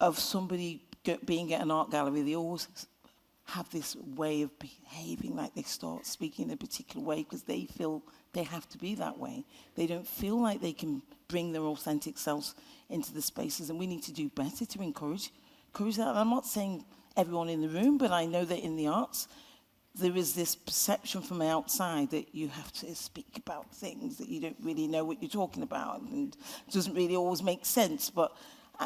of somebody being at an art gallery, they always have this way of behaving, like they start speaking in a particular way because they feel they have to be that way. They don't feel like they can bring their authentic selves into the spaces, and we need to do better to encourage that. And I'm not saying everyone in the room, but I know that in the arts, there is this perception from the outside that you have to speak about things that you don't really know what you're talking about, and it doesn't really always make sense. But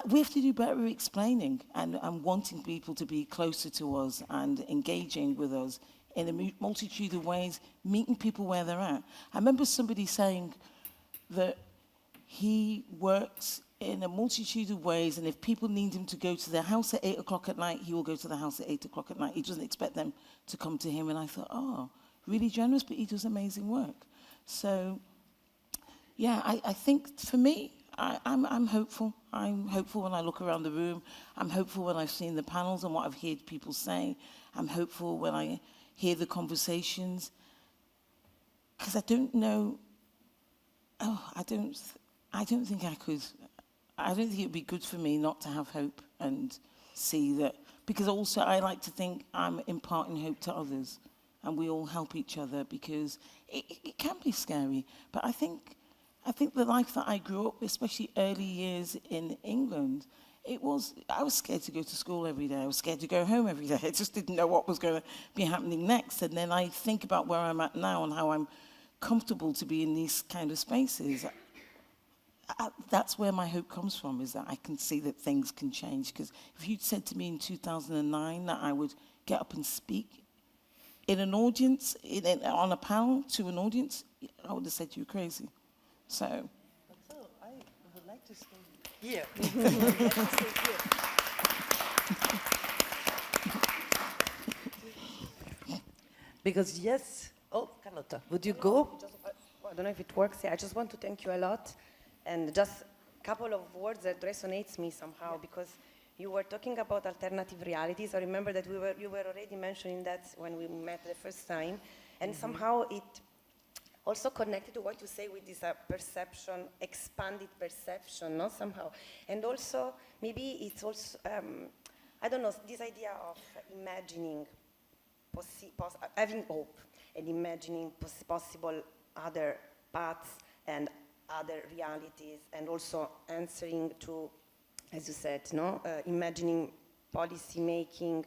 we have to do better at explaining and wanting people to be closer to us and engaging with us in a multitude of ways, meeting people where they're at. I remember somebody saying that he works in a multitude of ways, and if people need him to go to their house at 8 o'clock at night, he will go to the house at 8 o'clock at night. He doesn't expect them to come to him. And I thought, really generous, but he does amazing work. So, yeah, I think for me, I'm hopeful. I'm hopeful when I look around the room. I'm hopeful when I've seen the panels and what I've heard people say. I'm hopeful when I hear the conversations. Because I don't know, I don't think I could, I don't think it would be good for me not to have hope and see that, because also I like to think I'm imparting hope to others, and we all help each other, because it can be scary. But I think the life that I grew up, especially early years in England, I was scared to go to school every day. I was scared to go home every day. I just didn't know what was going to be happening next. And then I think about where I'm at now and how I'm comfortable to be in these kind of spaces. That's where my hope comes from, is that I can see that things can change. Because if you'd said to me in 2009 that I would get up and speak in an audience, on a panel to an audience, I would have said you were crazy. So I would like to stay here. I would like to stay here. Because yes, Carlotta, would you go? I don't know if it works. Yeah, I just want to thank you a lot, and just a couple of words that resonates me somehow, because you were talking about alternative realities. I remember that you were already mentioning that when we met the first time, and somehow it also connected to what you say with this perception, expanded perception, no, somehow. And also, maybe it's also, I don't know, this idea of imagining, having hope and imagining possible other paths and other realities, and also answering to, as you said, no, imagining policy making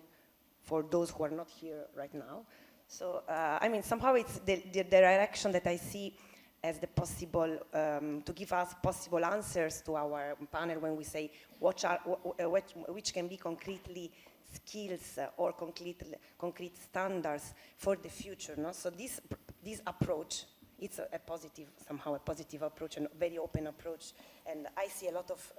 for those who are not here right now. So, I mean, somehow it's the direction that I see as the possible, to give us possible answers to our panel when we say which can be concretely skills or concrete standards for the future. No? So this approach, it's a positive, somehow a positive approach and a very open approach. And I see a lot of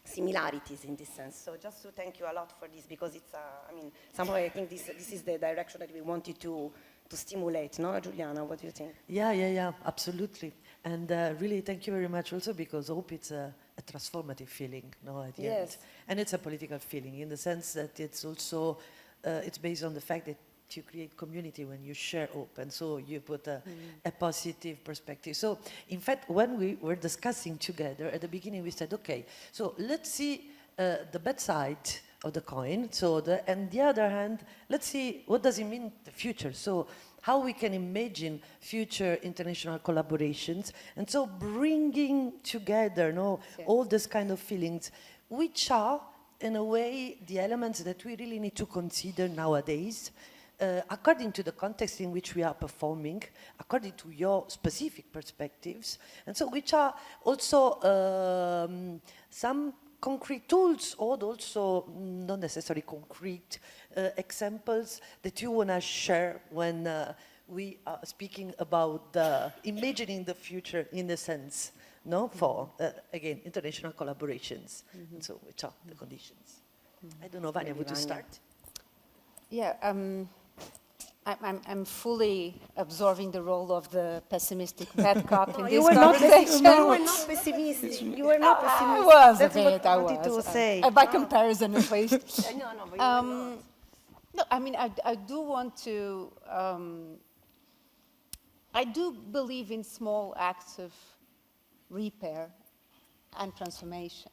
similarities in this sense. So just to thank you a lot for this, because it's, I mean, somehow I think this is the direction that we wanted to stimulate, no, Giuliana, what do you think? Yeah, absolutely. And really, thank you very much also, because hope it's a transformative feeling, no, at the end. And it's a political feeling in the sense that it's also, it's based on the fact that you create community when you share hope, and so you put a positive perspective. So, in fact, when we were discussing together, at the beginning we said, okay, so let's see the bad side of the coin, so and the other hand, let's see what does it mean the future. So how we can imagine future international collaborations, and so bringing together, all these kind of feelings, which are in a way the elements that we really need to consider nowadays, according to the context in which we are performing, according to your specific perspectives, and so which are also some concrete tools, or also not necessarily concrete examples that you want to share when we are speaking about imagining the future in a sense, for, again, international collaborations. And so which are the conditions? I don't know, Vânia, would you start? Yeah, I'm fully absorbing the role of the pessimistic bad cop in this conversation. You were not pessimistic. You were not pessimistic. I was That's a bit, what I wanted to say. By comparison, at least. No, but you were not. No, I mean, I do want to, I do believe in small acts of repair and transformation.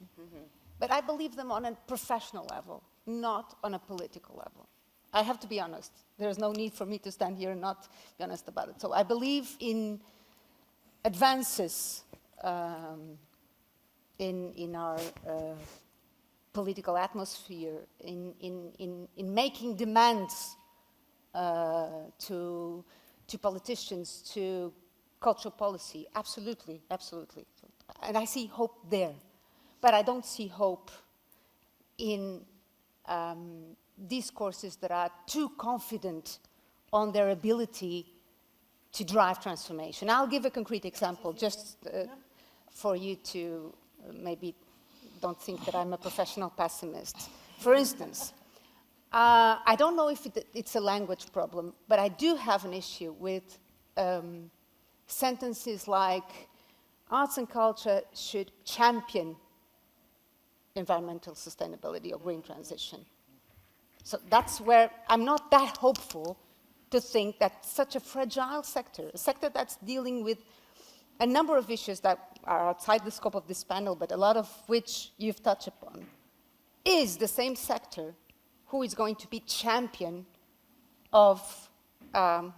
But I believe them on a professional level, not on a political level. I have to be honest. There's no need for me to stand here and not be honest about it. So I believe in advances in our political atmosphere, in making demands to politicians, to cultural policy. Absolutely, absolutely. And I see hope there. But I don't see hope in discourses that are too confident on their ability to drive transformation. I'll give a concrete example just for you to maybe don't think that I'm a professional pessimist. For instance, I don't know if it's a language problem, but I do have an issue with sentences like arts and culture should champion environmental sustainability or green transition. So that's where I'm not that hopeful to think that such a fragile sector, a sector that's dealing with a number of issues that are outside the scope of this panel, but a lot of which you've touched upon, is the same sector who is going to be champion of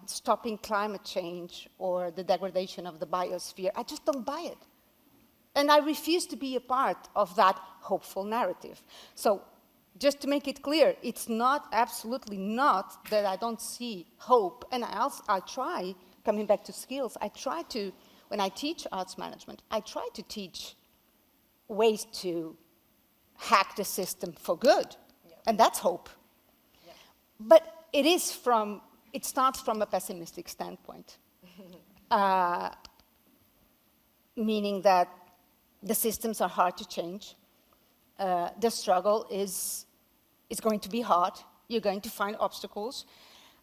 stopping climate change or the degradation of the biosphere. I just don't buy it. And I refuse to be a part of that hopeful narrative. So just to make it clear, it's not, absolutely not, that I don't see hope. And I try, coming back to skills, I try to, when I teach arts management, I try to teach ways to hack the system for good. Yeah. And that's hope. Yeah. But it starts from a pessimistic standpoint. Meaning that the systems are hard to change. The struggle is going to be hard. You're going to find obstacles.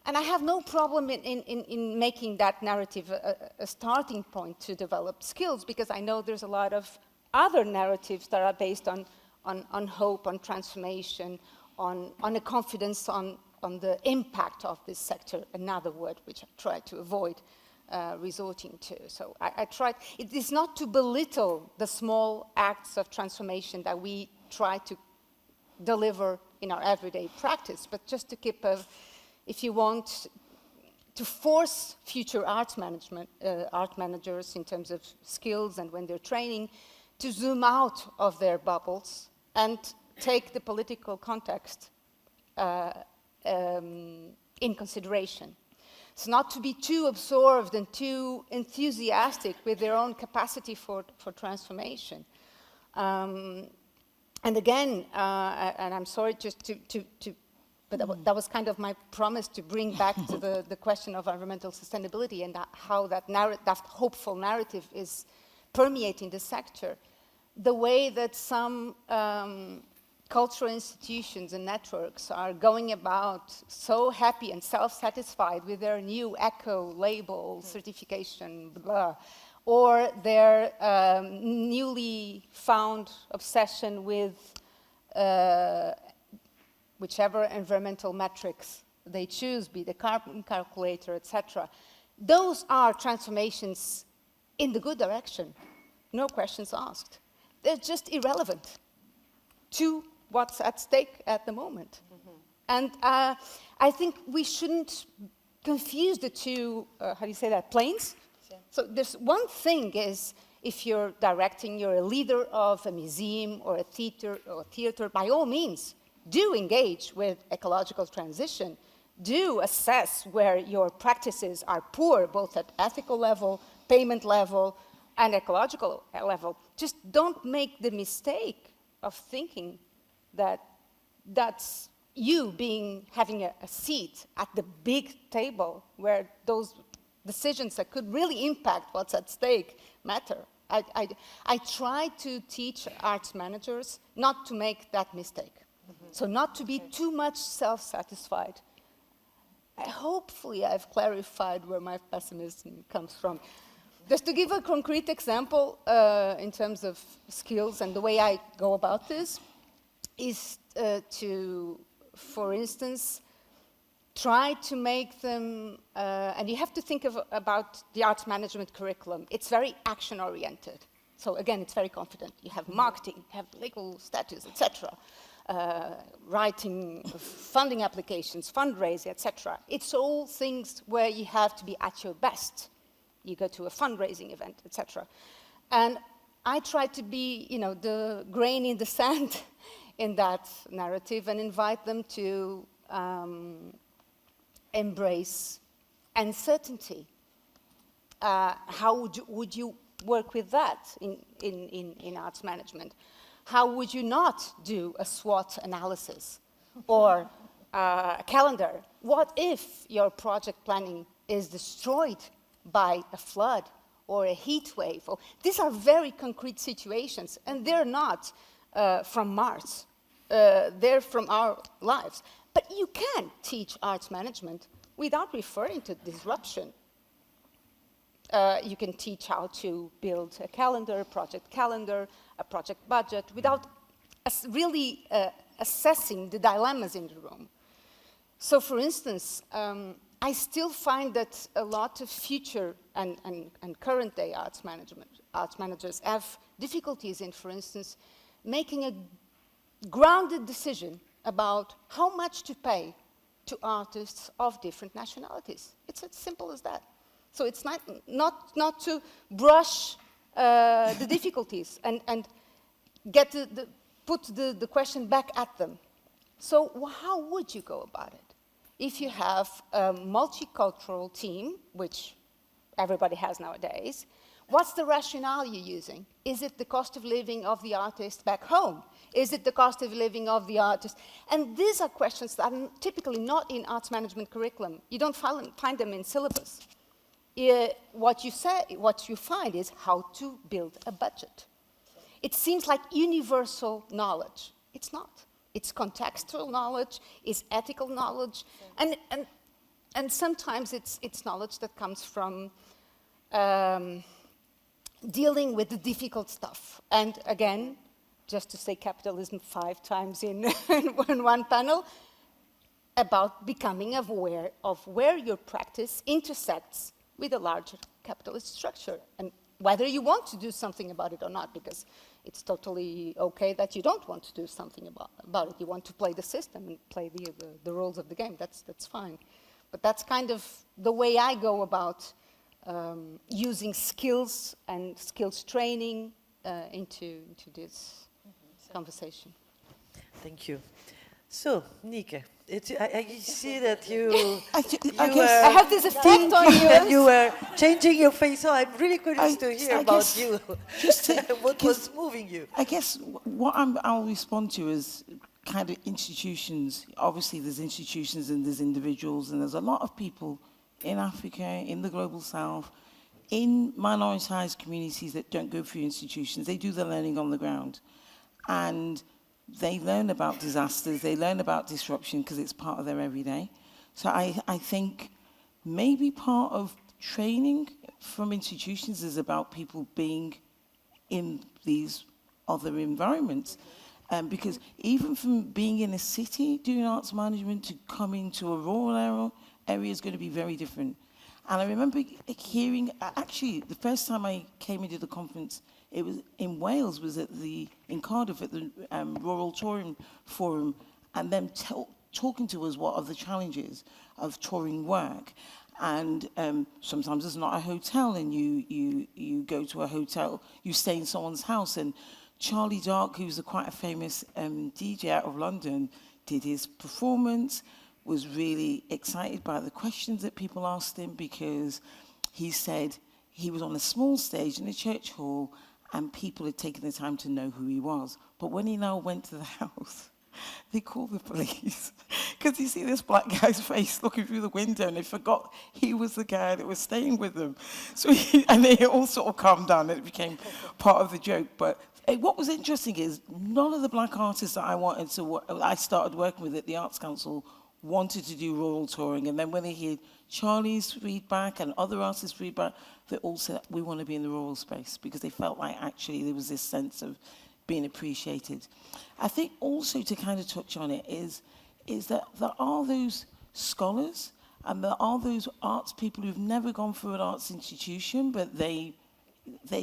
And I have no problem in making that narrative a starting point to develop skills, because I know there's a lot of other narratives that are based on hope, on transformation, on a confidence on the impact of this sector, another word which I try to avoid resorting to. So I tried, it is not to belittle the small acts of transformation that we try to deliver in our everyday practice, but just to keep if you want to force future art managers in terms of skills and when they're training to zoom out of their bubbles and take the political context in consideration. So not to be too absorbed and too enthusiastic with their own capacity for transformation. And again, and I'm sorry just but that was kind of my promise to bring back to the question of environmental sustainability and how that hopeful narrative is permeating the sector. The way that some cultural institutions and networks are going about so happy and self-satisfied with their new eco label certification, blah, or their newly found obsession with whichever environmental metrics they choose, be the carbon calculator, etc. Those are transformations in the good direction, no questions asked. They're just irrelevant to what's at stake at the moment. And I think we shouldn't confuse the two, how do you say that, planes? Yeah. So there's one thing is, if you're directing, you're a leader of a museum or a theater, by all means, do engage with ecological transition. Do assess where your practices are poor, both at ethical level, payment level, and ecological level. Just don't make the mistake of thinking that that's you having a seat at the big table where those decisions that could really impact what's at stake matter. I try to teach arts managers not to make that mistake. So not to be too much self-satisfied. Hopefully I've clarified where my pessimism comes from. Just to give a concrete example in terms of skills and the way I go about this is to, for instance, try to make them, and you have to think about the arts management curriculum. It's very action-oriented. So again, it's very confident. You have marketing, you have legal status, etc. Writing, funding applications, fundraising, etc. It's all things where you have to be at your best. You go to a fundraising event, etc. And I try to be, the grain in the sand in that narrative and invite them to embrace uncertainty. How would you work with that in arts management? How would you not do a SWOT analysis or a calendar? What if your project planning is destroyed by a flood or a heat wave? These are very concrete situations, and they're not from Mars. They're from our lives. But you can teach arts management without referring to disruption. You can teach how to build a calendar, a project budget, without really assessing the dilemmas in the room. So, for instance, I still find that a lot of future and current day arts managers have difficulties in, for instance, making a grounded decision about how much to pay to artists of different nationalities. It's as simple as that. So it's not to brush the difficulties and put the question back at them. So how would you go about it? If you have a multicultural team, which everybody has nowadays, what's the rationale you're using? Is it the cost of living of the artist back home? Is it the cost of living of the artist? And these are questions that are typically not in arts management curriculum. You don't find them in syllabus. What you find is how to build a budget. It seems like universal knowledge. It's not. It's contextual knowledge, it's ethical knowledge, and sometimes it's knowledge that comes from dealing with the difficult stuff. And again, just to say capitalism 5 times in one panel, about becoming aware of where your practice intersects with a larger capitalist structure, and whether you want to do something about it or not, because it's totally okay that you don't want to do something about it. You want to play the system and play the rules of the game. That's fine. But that's kind of the way I go about using skills and skills training into this conversation. Thank you. So, Nike, I see that you, I have this effect on you. and you were changing your face, so I'm really curious to hear about you. What was moving you? I guess what I'll respond to is kind of institutions. Obviously, there's institutions and there's individuals, and there's a lot of people in Africa, in the global south, in minoritized communities that don't go through institutions. They do their learning on the ground. And they learn about disasters, they learn about disruption because it's part of their everyday. So I think maybe part of training from institutions is about people being in these other environments. Because even from being in a city doing arts management to coming to a rural area is going to be very different. And I remember hearing, actually, the first time I came into the conference, it was in Wales, was in Cardiff at the Rural Touring Forum, and them talking to us what are the challenges of touring work. And sometimes it's not a hotel, and you go to a hotel, you stay in someone's house, and Charlie Dark, who's quite a famous DJ out of London, did his performance, was really excited by the questions that people asked him, because he said he was on a small stage in a church hall and people had taken the time to know who he was. But when he now went to the house, they called the police because you see this black guy's face looking through the window and they forgot he was the guy that was staying with them. So and they all sort of calmed down and it became part of the joke. But what was interesting is none of the black artists that I started working with at the Arts Council wanted to do rural touring, and then when they heard Charlie's feedback and other artists' feedback, they all said, we want to be in the rural space, because they felt like actually there was this sense of being appreciated. I think also to kind of touch on it is that there are those scholars and there are those arts people who've never gone through an arts institution, but they're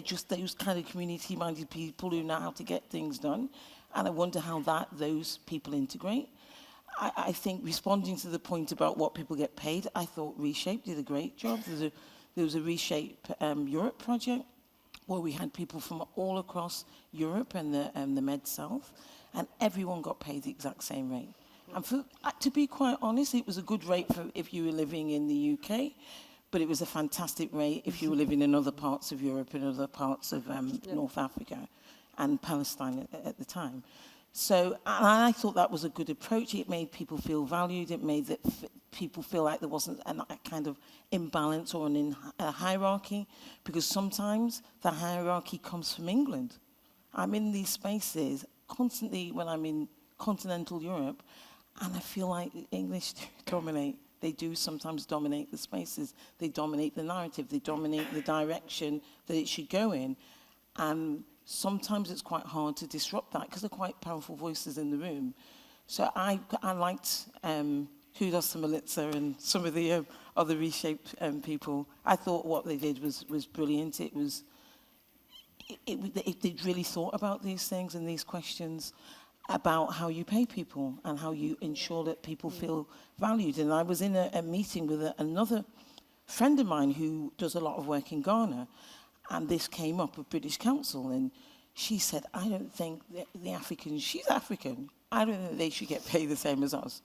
just those kind of community-minded people who know how to get things done, and I wonder how those people integrate. I think responding to the point about what people get paid, I thought Reshape did a great job. There was a Reshape Europe project where we had people from all across Europe and the Med-South, and everyone got paid the exact same rate. And to be quite honest, it was a good rate for if you were living in the UK, but it was a fantastic rate if you were living in other parts of Europe and other parts of North Africa and Palestine at the time. So I thought that was a good approach. It made people feel valued. It made people feel like there wasn't a kind of imbalance or a hierarchy, because sometimes the hierarchy comes from England. I'm in these spaces constantly when I'm in continental Europe, and I feel like the English dominate. They do sometimes dominate the spaces. They dominate the narrative. They dominate the direction that it should go in. And sometimes it's quite hard to disrupt that because they're quite powerful voices in the room. So I liked kudos to Melitza and some of the other Reshape people. I thought what they did was brilliant. They really thought about these things and these questions about how you pay people and how you ensure that people feel valued. And I was in a meeting with another friend of mine who does a lot of work in Ghana, and this came up with British Council, and she said, I don't think the Africans, she's African, I don't think they should get paid the same as us,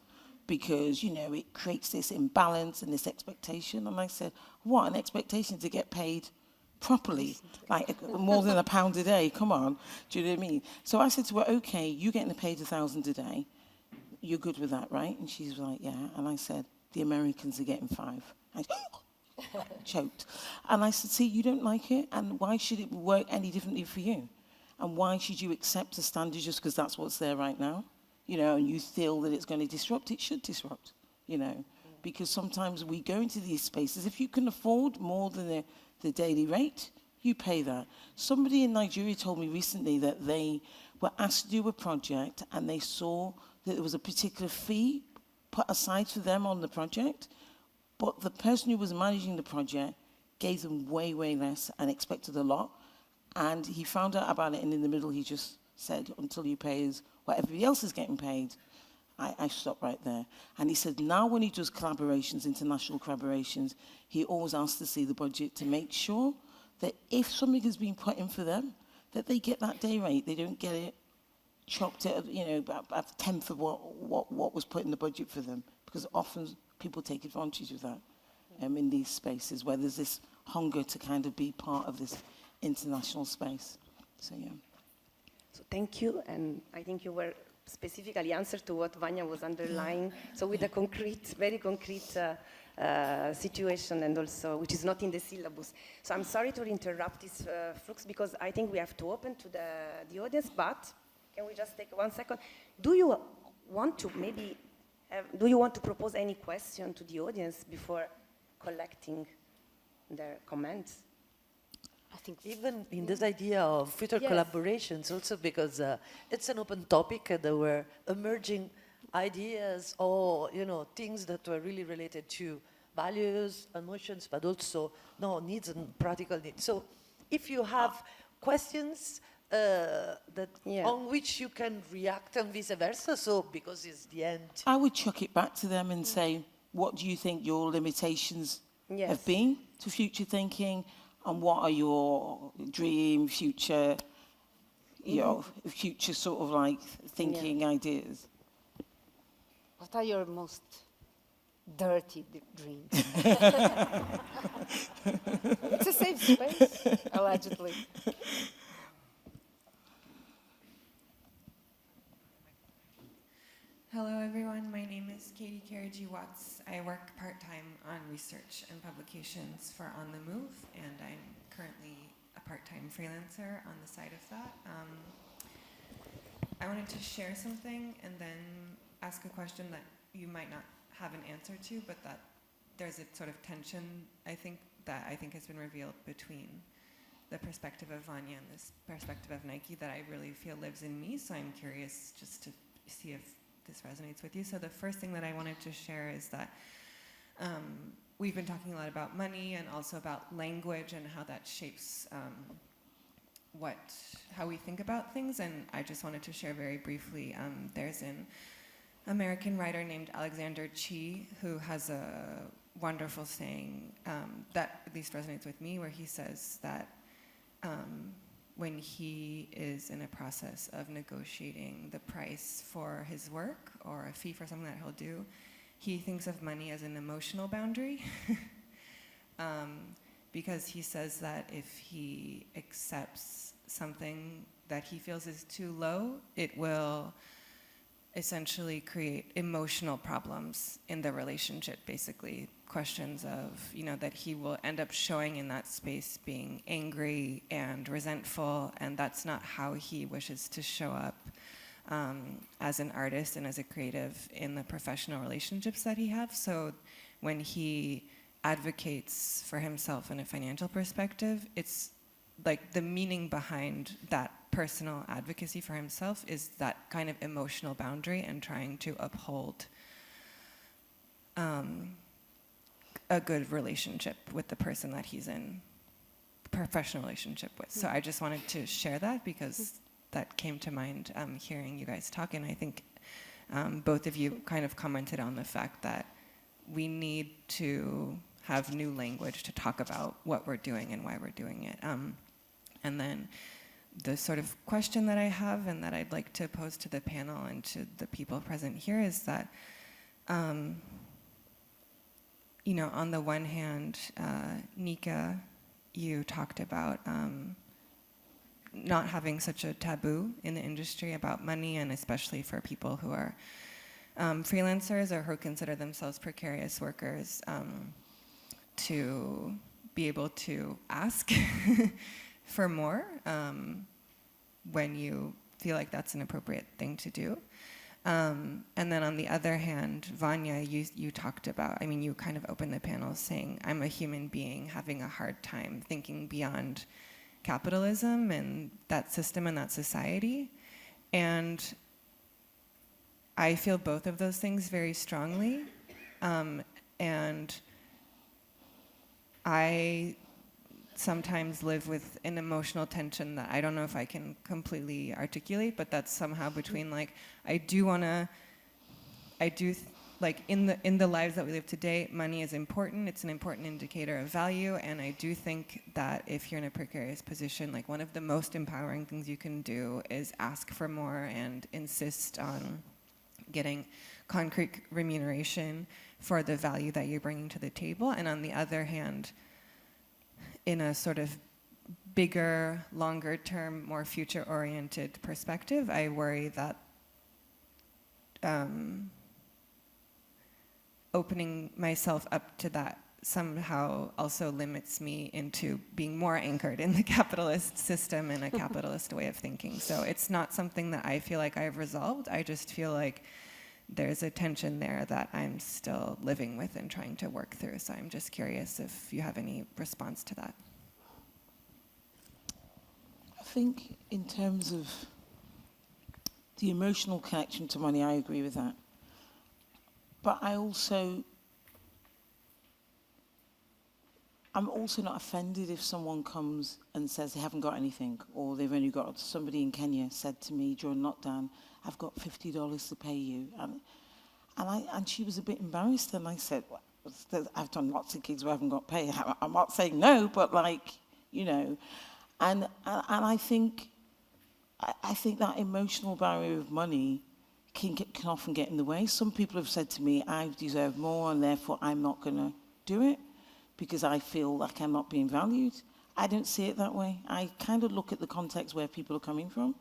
because, you know, it creates this imbalance and this expectation. And I said, what, an expectation to get paid properly, like more than £1 a day, come on, do you know what I mean? So I said to her, okay, you're getting paid 1,000 a day, you're good with that, right? And she's like, yeah. And I said, the Americans are getting 5. I choked. And I said, see, you don't like it, and why should it work any differently for you? And why should you accept a standard just because that's what's there right now? You know, and you feel that it's going to disrupt, it should disrupt, you know, because sometimes we go into these spaces, if you can afford more than the daily rate, you pay that. Somebody in Nigeria told me recently that they were asked to do a project and they saw that there was a particular fee put aside for them on the project, but the person who was managing the project gave them way, way less and expected a lot. And he found out about it, and in the middle he just said, until you pay us what everybody else is getting paid, I stopped right there. And he said now when he does collaborations, international collaborations, he always asks to see the budget to make sure that if something has been put in for them, that they get that day rate. They don't get it chopped at, you know, about a tenth of what was put in the budget for them, because often people take advantage of that in these spaces where there's this hunger to kind of be part of this international space. So, yeah. So thank you, and I think you were specifically answered to what Vânia was underlying. So with a concrete, very concrete situation, and also which is not in the syllabus. So I'm sorry to interrupt this flux, because I think we have to open to the audience. But can we just take 1 second? Do you want to maybe do you want to propose any question to the audience before collecting their comments? I think Even in this idea of future Yes. collaborations, also because it's an open topic, there were emerging ideas or, you know, things that were really related to values, emotions, but also needs and practical needs. So if you have questions on which you can react and vice versa, so because it's the end. I would chuck it back to them and say, what do you think your limitations have been to future thinking? And what are your dream future, you know, future sort of like thinking ideas? what are your most dirty dreams? It's a safe space, allegedly. Hello everyone, my name is Katie Carrigy-Watts. I work part-time on research and publications for On the Move, and I'm currently a part-time freelancer on the side of that. I wanted to share something and then ask a question that you might not have an answer to, but that there's a sort of tension, I think has been revealed between the perspective of Vânia and this perspective of Nike that I really feel lives in me, so I'm curious just to see if this resonates with you. So the first thing that I wanted to share is that we've been talking a lot about money and also about language and how that shapes how we think about things. And I just wanted to share very briefly, there's an American writer named Alexander Chee who has a wonderful saying that at least resonates with me, where he says that when he is in a process of negotiating the price for his work or a fee for something that he'll do, he thinks of money as an emotional boundary. Because he says that if he accepts something that he feels is too low, it will essentially create emotional problems in the relationship, basically. Questions of, you know, that he will end up showing in that space being angry and resentful, and that's not how he wishes to show up as an artist and as a creative in the professional relationships that he has. So when he advocates for himself in a financial perspective, it's like the meaning behind that personal advocacy for himself is that kind of emotional boundary and trying to uphold a good relationship with the person that he's in professional relationship with. So I just wanted to share that because that came to mind hearing you guys talk, and I think both of you kind of commented on the fact that we need to have new language to talk about what we're doing and why we're doing it. And then the sort of question that I have and that I'd like to pose to the panel and to the people present here is that you know, on the one hand, Nika, you talked about not having such a taboo in the industry about money, and especially for people who are freelancers or who consider themselves precarious workers, to be able to ask for more when you feel like that's an appropriate thing to do. And then on the other hand, Vânia, you talked about, I mean, you kind of opened the panel saying, I'm a human being having a hard time thinking beyond capitalism and that system and that society. And I feel both of those things very strongly. And I sometimes live with an emotional tension that I don't know if I can completely articulate, but that's somehow between like, like in the lives that we live today, money is important. It's an important indicator of value. And I do think that if you're in a precarious position, like one of the most empowering things you can do is ask for more and insist on getting concrete remuneration for the value that you're bringing to the table. And on the other hand, in a sort of bigger, longer term, more future-oriented perspective, I worry that opening myself up to that somehow also limits me into being more anchored in the capitalist system and a capitalist way of thinking. So it's not something that I feel like I've resolved. I just feel like there's a tension there that I'm still living with and trying to work through. So I'm just curious if you have any response to that. I think in terms of the emotional connection to money, I agree with that. But I'm also not offended if someone comes and says they haven't got anything, or they've only got, somebody in Kenya said to me during lockdown, I've got $50 to pay you. And she was a bit embarrassed, and I said, well, I've done lots of gigs where I haven't got paid. I'm not saying no, but like, you know, and I think that emotional barrier of money can often get in the way. Some people have said to me, I deserve more and therefore I'm not going to do it because I feel like I'm not being valued. I don't see it that way. I kind of look at the context where people are coming from.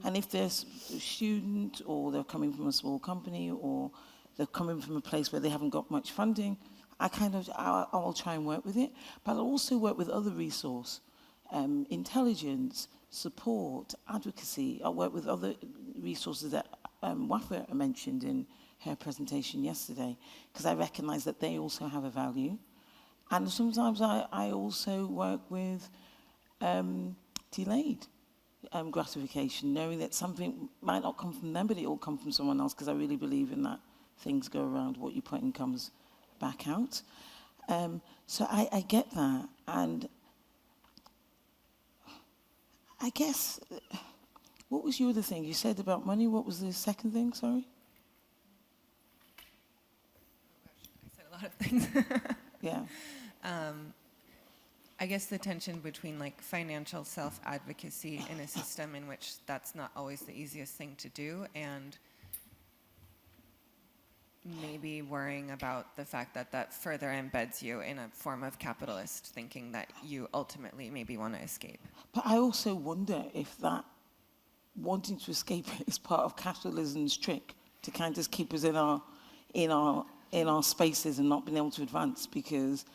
And if they're a student, or they're coming from a small company, or they're coming from a place where they haven't got much funding, I'll try and work with it. But I'll also work with other resource, intelligence, support, advocacy. I'll work with other resources that Wafa mentioned in her presentation yesterday, because I recognise that they also have a value. And sometimes I also work with delayed gratification, knowing that something might not come from them, but it will come from someone else, because I really believe in that things go around, what you put in comes back out. So I get that. And I guess, what was your other thing? You said about money. What was the second thing? Sorry. I said a lot of things. Yeah. I guess the tension between like financial self-advocacy in a system in which that's not always the easiest thing to do, and maybe worrying about the fact that that further embeds you in a form of capitalist thinking that you ultimately maybe want to escape. But I also wonder if that wanting to escape is part of capitalism's trick to kind of keep us in our spaces and not being able to advance, because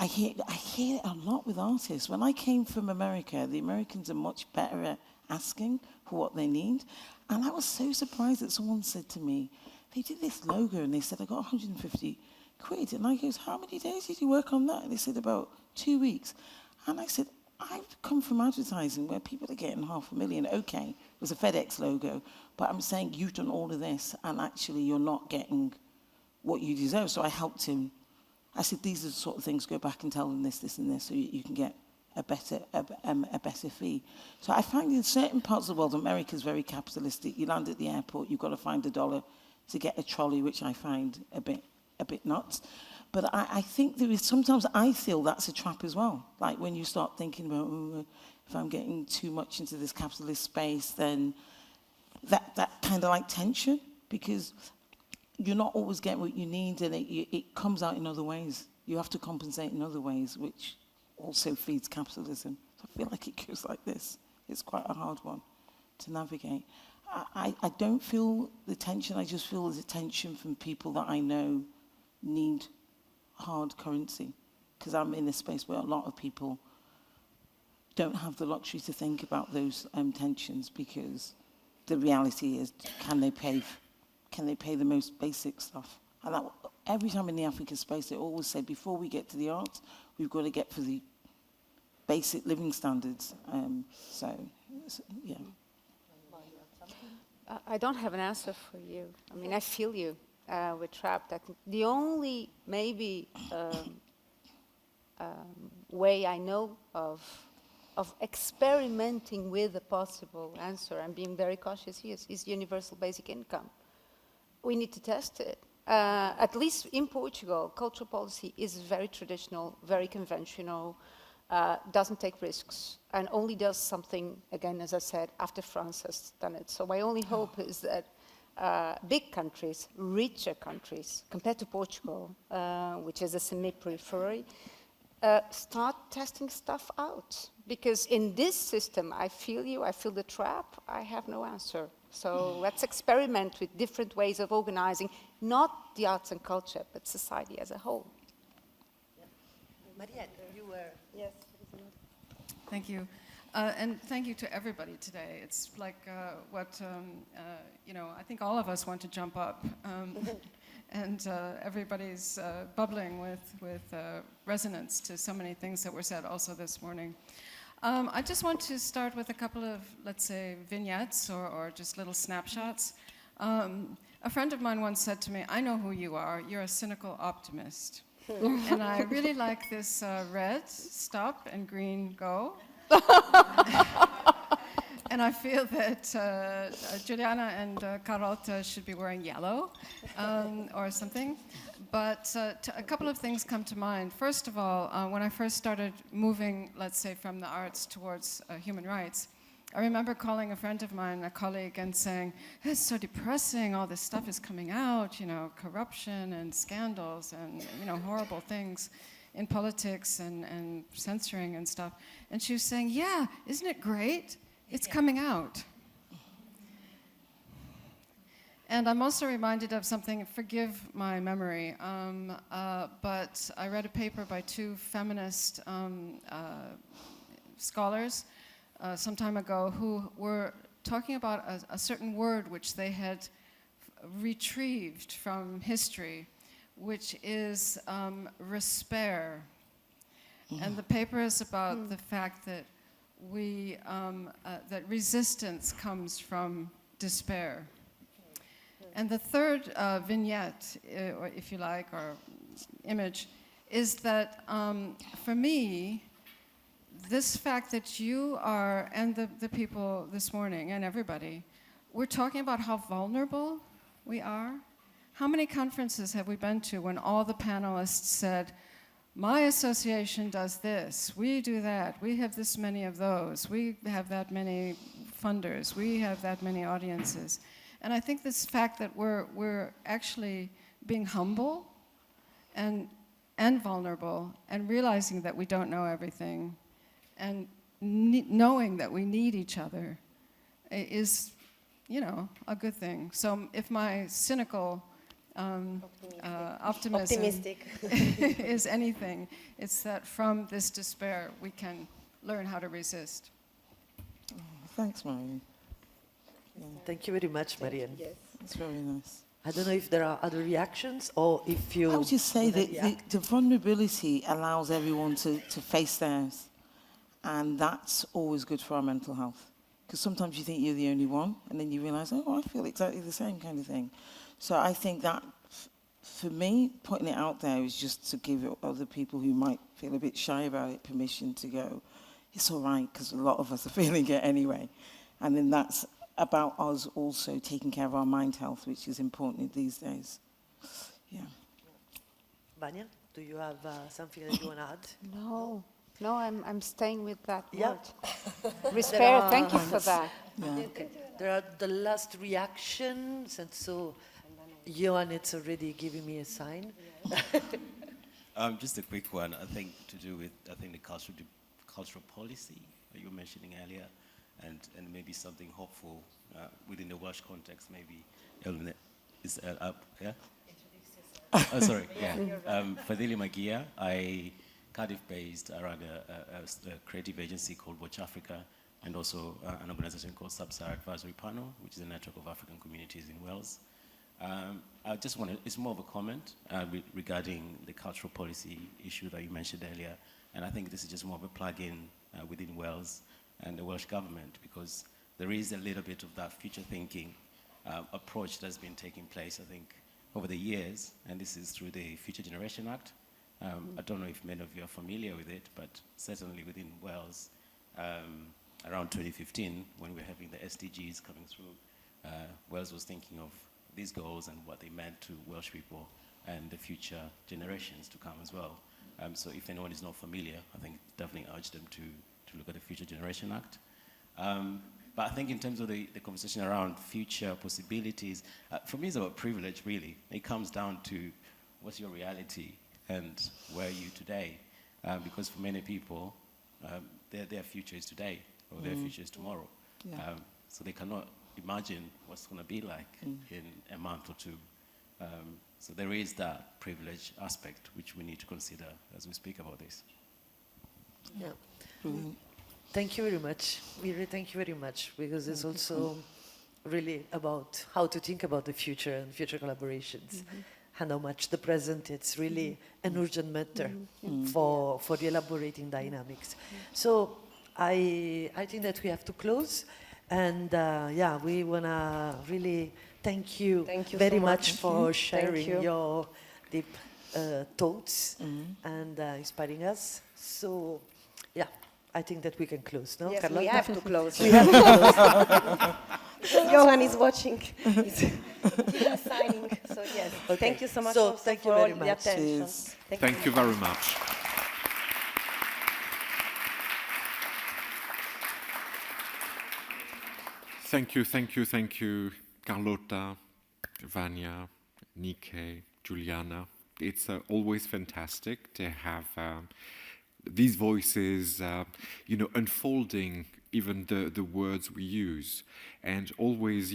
I hear it a lot with artists. When I came from America, the Americans are much better at asking for what they need. And I was so surprised that someone said to me, they did this logo and they said, I got 150 quid. And I goes, how many days did you work on that? And they said, about 2 weeks. And I said, I've come from advertising where people are getting $500,000. Okay, it was a FedEx logo. But I'm saying you've done all of this and actually you're not getting what you deserve. So I helped him. I said, these are the sort of things, go back and tell them this, this, and this, so you can get a better fee. So I find in certain parts of the world, America's very capitalistic. You land at the airport, you've got to find $1 to get a trolley, which I find a bit nuts. But I think there is, sometimes I feel that's a trap as well. Like when you start thinking about, oh, if I'm getting too much into this capitalist space, then that kind of like tension, because you're not always getting what you need, and it comes out in other ways. You have to compensate in other ways, which also feeds capitalism. So I feel like it goes like this. It's quite a hard one to navigate. I don't feel the tension. I just feel the tension from people that I know need hard currency, because I'm in a space where a lot of people don't have the luxury to think about those tensions, because the reality is, can they pay the most basic stuff? And that, every time in the African space, they always say, before we get to the arts, we've got to get for the basic living standards. Yeah. I don't have an answer for you. I mean, I feel you. We're trapped. I think the only maybe way I know of experimenting with a possible answer and being very cautious here is universal basic income. We need to test it. At least in Portugal, cultural policy is very traditional, very conventional, doesn't take risks, and only does something, again, as I said, after France has done it. So my only hope is that big countries, richer countries, compared to Portugal, which is a semi-periphery, start testing stuff out. Because in this system, I feel you, I feel the trap, I have no answer. So let's experiment with different ways of organizing, not the arts and culture, but society as a whole. Mariette, you were... Yes. Thank you. And thank you to everybody today. It's like I think all of us want to jump up. And everybody's bubbling with resonance to so many things that were said also this morning. I just want to start with a couple of, let's say, vignettes or just little snapshots. A friend of mine once said to me, "I know who you are. You're a cynical optimist." And I really like this red, stop, and green, go. And I feel that Giuliana and Carlotta should be wearing yellow or something. But a couple of things come to mind. First of all, when I first started moving, let's say, from the arts towards human rights, I remember calling a friend of mine, a colleague, and saying, "It's so depressing, all this stuff is coming out, corruption and scandals and, horrible things in politics and censoring and stuff." And she was saying, "Yeah, isn't it great? It's coming out." And I'm also reminded of something, forgive my memory, but I read a paper by two feminist scholars some time ago who were talking about a certain word which they had retrieved from history, which is respair. And the paper is about the fact that that resistance comes from despair. And the third vignette, or if you like, or image, is that for me, this fact that you are, and the people this morning, and everybody, we're talking about how vulnerable we are. How many conferences have we been to when all the panelists said, "My association does this, we do that, we have this many of those, we have that many funders, we have that many audiences." And I think this fact that we're actually being humble and vulnerable and realizing that we don't know everything and knowing that we need each other is, a good thing. So if my cynical optimism is anything, it's that from this despair we can learn how to resist. Thanks, Marion. Thank you very much, Marianne. Yes. That's very nice. I don't know if there are other reactions or if you... I would just say wanna that the vulnerability allows everyone to face theirs. And that's always good for our mental health. Because sometimes you think you're the only one, and then you realize, oh, I feel exactly the same kind of thing. So I think that, for me, putting it out there is just to give other people who might feel a bit shy about it permission to go, it's all right, because a lot of us are feeling it anyway. And then that's about us also taking care of our mind health, which is important these days. Yeah. Vânia, do you have something that you want to add? No, I'm staying with that Yeah. word. Respair, thank you for that. Yeah. Okay. There are the last reactions, and so Johan, it's already giving me a sign. Just a quick one, I think, to do with, the cultural policy that you were mentioning earlier, and maybe something hopeful within the Welsh context, maybe. Is up, yeah? Oh, sorry, yeah. Fadili Magia, Cardiff-based, around a creative agency called Watch Africa, and also an organization called Sub-Sahara Advisory Panel, which is a network of African communities in Wales. I just want to, it's more of a comment regarding the cultural policy issue that you mentioned earlier, and I think this is just more of a plug-in within Wales and the Welsh government, because there is a little bit of that future thinking approach that's been taking place, I think, over the years, and this is through the Future Generation Act, I don't know if many of you are familiar with it, but certainly within Wales, around 2015, when we were having the SDGs coming through, Wales was thinking of these goals and what they meant to Welsh people and the future generations to come as well. So if anyone is not familiar, I think definitely urge them to look at the Future Generation Act. But I think in terms of the conversation around future possibilities, for me it's about privilege, really. It comes down to what's your reality and where are you today? Because for many people, their future is today or their future is tomorrow. Yeah. So they cannot imagine what's going to be like in a month or two. So there is that privilege aspect which we need to consider as we speak about this. Yeah. Thank you very much. We really thank you very much, because it's also really about how to think about the future and future collaborations, and how much the present, it's really an urgent matter for the elaborating dynamics. So I think that we have to close, and yeah, we want to really thank you very so much much. for Thank sharing you. your deep thoughts and inspiring us. So yeah, I think that we can close, no? Yes, Carlotta? we have to close. We have to close. Because Johan is watching. He's signing. So yes, Okay. thank you so much So, also thank you for very all the much. attention. Cheers. Thank you very much. Thank you, Carlotta, Vânia, Nike, Giuliana. It's always fantastic to have these voices, unfolding even the words we use, and always,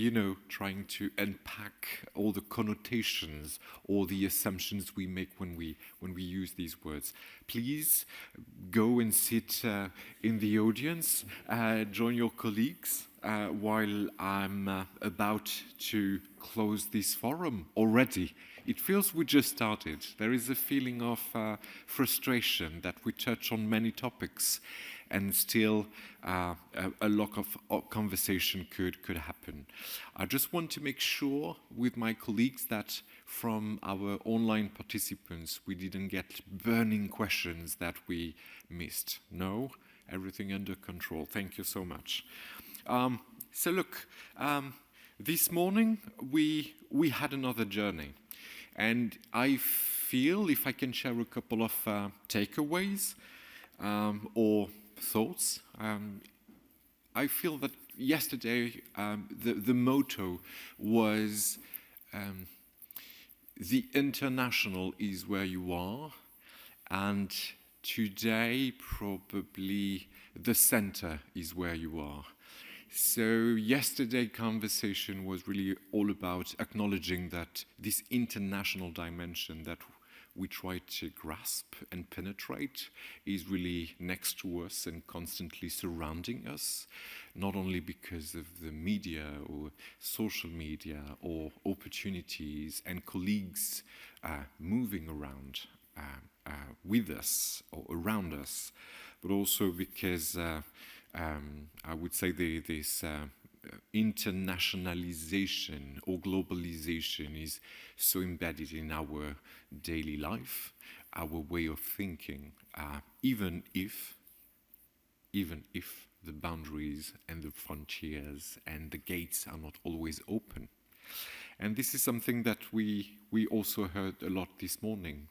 trying to unpack all the connotations or the assumptions we make when we use these words. Please go and sit in the audience, join your colleagues, while I'm about to close this forum already. It feels we just started. There is a feeling of frustration that we touch on many topics, and still a lot of conversation could happen. I just want to make sure with my colleagues that from our online participants we didn't get burning questions that we missed. No, everything under control. Thank you so much. So look, this morning we had another journey, and I feel if I can share a couple of takeaways or thoughts. I feel that yesterday the motto was the international is where you are, and today probably the center is where you are. So yesterday conversation was really all about acknowledging that this international dimension that we try to grasp and penetrate is really next to us and constantly surrounding us, not only because of the media or social media or opportunities and colleagues moving around with us or around us, but also because I would say this internationalization or globalization is so embedded in our daily life, our way of thinking, even if the boundaries and the frontiers and the gates are not always open. And this is something that we also heard a lot this morning.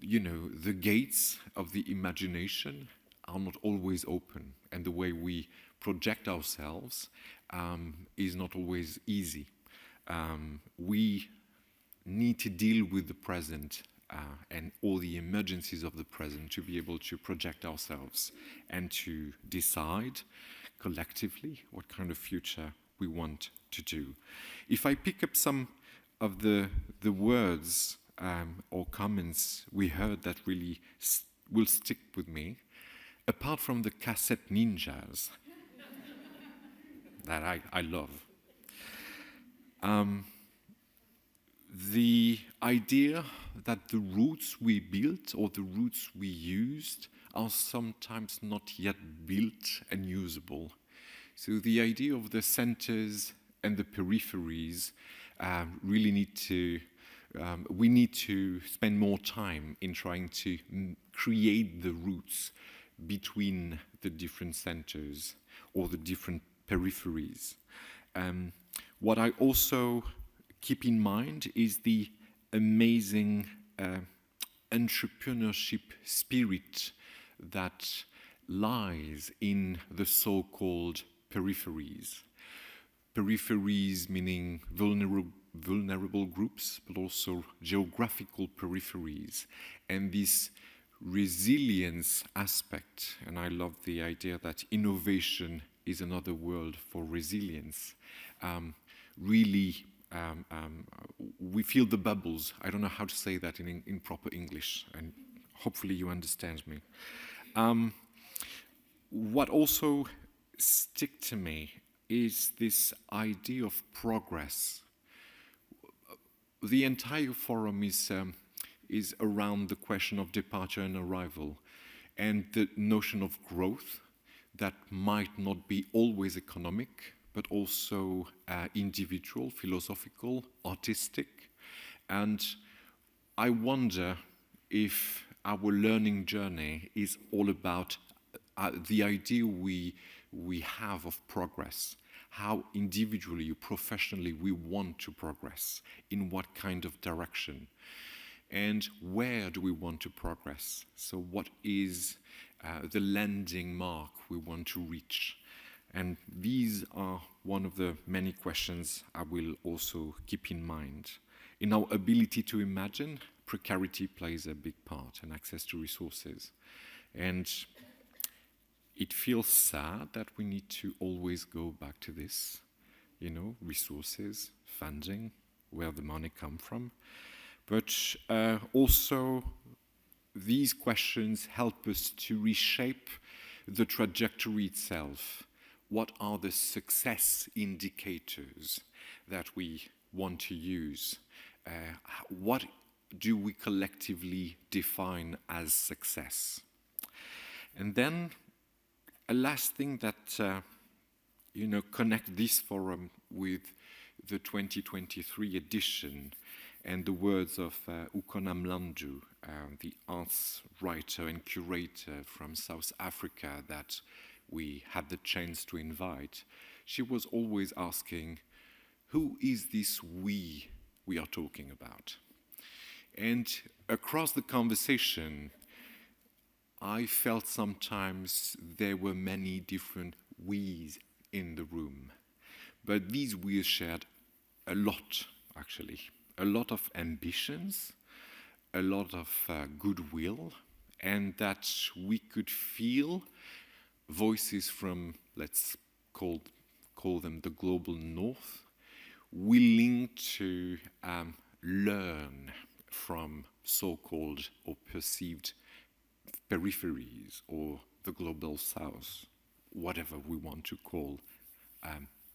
The gates of the imagination are not always open, and the way we project ourselves is not always easy. We need to deal with the present and all the emergencies of the present to be able to project ourselves and to decide collectively what kind of future we want to do. If I pick up some of the words or comments we heard that really will stick with me, apart from the cassette ninjas that I love, the idea that the routes we built or the routes we used are sometimes not yet built and usable. So the idea of the centers and the peripheries really need to we need to spend more time in trying to create the routes between the different centers or the different peripheries. What I also keep in mind is the amazing entrepreneurship spirit that lies in the so-called peripheries. Peripheries meaning vulnerable groups, but also geographical peripheries. And this resilience aspect, and I love the idea that innovation is another word for resilience, really we feel the bubbles. I don't know how to say that in proper English, and hopefully you understand me. What also stick to me is this idea of progress. The entire forum is around the question of departure and arrival, and the notion of growth that might not be always economic, but also individual, philosophical, artistic. And I wonder if our learning journey is all about the idea we have of progress, how individually or professionally we want to progress, in what kind of direction, and where do we want to progress? So what is the landing mark we want to reach? And these are one of the many questions I will also keep in mind. In our ability to imagine, precarity plays a big part, and access to resources. And it feels sad that we need to always go back to this, resources, funding, where the money comes from. But also, these questions help us to reshape the trajectory itself. What are the success indicators that we want to use? What do we collectively define as success? And then a last thing that connect this forum with the 2023 edition and the words of Ukona Mlandu, the arts writer and curator from South Africa that we had the chance to invite. She was always asking, who is this we are talking about? And across the conversation, I felt sometimes there were many different we's in the room. But these we's shared a lot, actually. A lot of ambitions, a lot of goodwill, and that we could feel voices from, let's call them the global north, willing to learn from so-called or perceived peripheries or the global south, whatever we want to call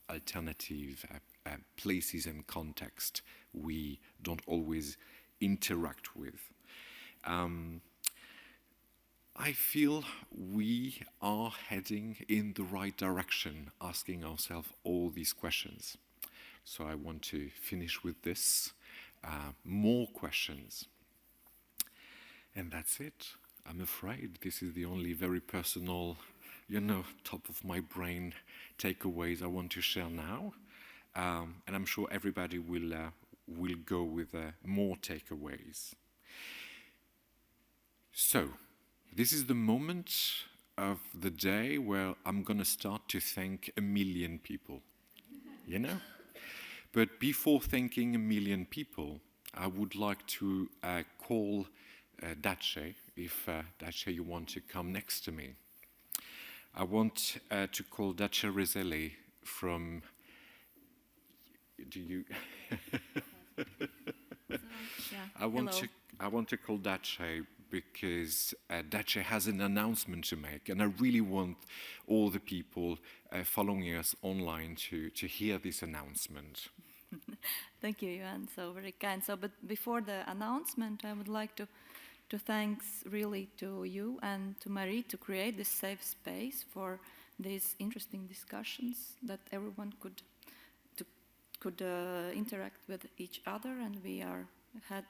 alternative places and context we don't always interact with. I feel we are heading in the right direction, asking ourselves all these questions. So I want to finish with this, more questions. And that's it. I'm afraid this is the only very personal, top of my brain takeaways I want to share now. And I'm sure everybody will go with more takeaways. So, this is the moment of the day where I'm going to start to thank 1 million people, But before thanking 1 million people, I would like to call Dace, if Dace you want to come next to me. I want to call Dace Rezele from... Do you... I want to call Dace because Dace has an announcement to make, and I really want all the people following us online to hear this announcement. Thank you, Johan. So very kind. But before the announcement, I would like to thanks really to you and to Marie to create this safe space for these interesting discussions that everyone could interact with each other, and we are had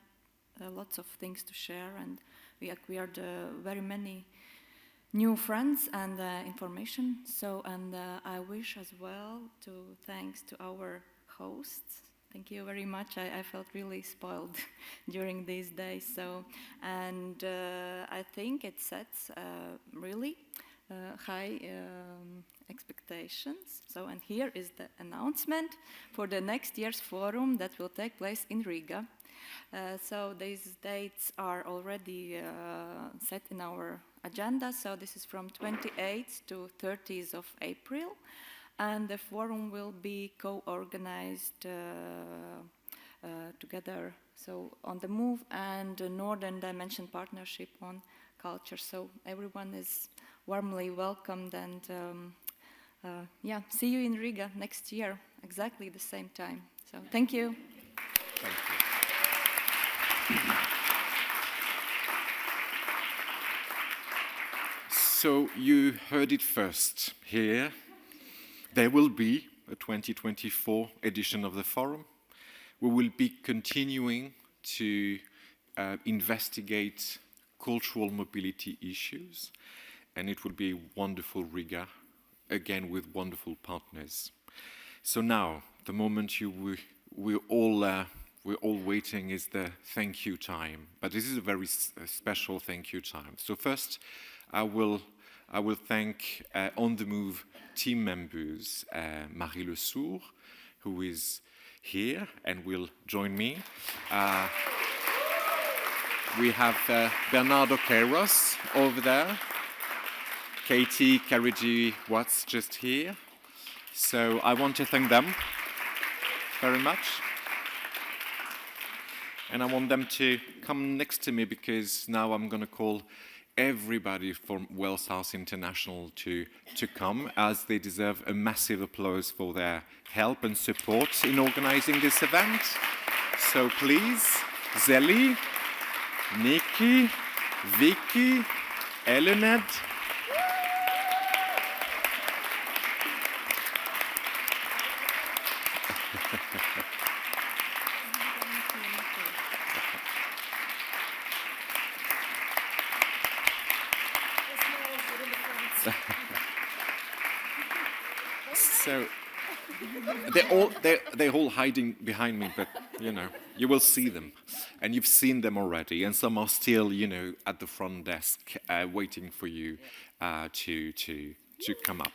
lots of things to share, and we acquired very many new friends and information. So, and I wish as well to thanks to our hosts. Thank you very much. I felt really spoiled during these days. So, and I think it sets really high expectations. So, and here is the announcement for the next year's forum that will take place in Riga. So these dates are already set in our agenda. So this is from 28th to 30th of April. And the forum will be co-organized together, so on the Move and the Northern Dimension Partnership on Culture. So everyone is warmly welcomed, and yeah, see you in Riga next year, exactly the same time. So thank you. Thank you. So you heard it first here. There will be a 2024 edition of the forum. We will be continuing to investigate cultural mobility issues, and it will be wonderful Riga, again with wonderful partners. So now, the moment we're all waiting is the thank you time, but this is a very special thank you time. So first, I will thank On the Move team members, Marie Le Sourd, who is here and will join me. We have Bernardo Queiroz over there, Katie Carigi-Watts just here. So I want to thank them very much. And I want them to come next to me, because now I'm going to call everybody from Wells House International to come, as they deserve a massive applause for their help and support in organizing this event. So please, Zeli, Nikki, Vicky, Eleanor. So they're all hiding behind me, but you know, you will see them, and you've seen them already, and some are still, you know, at the front desk waiting for you to come up.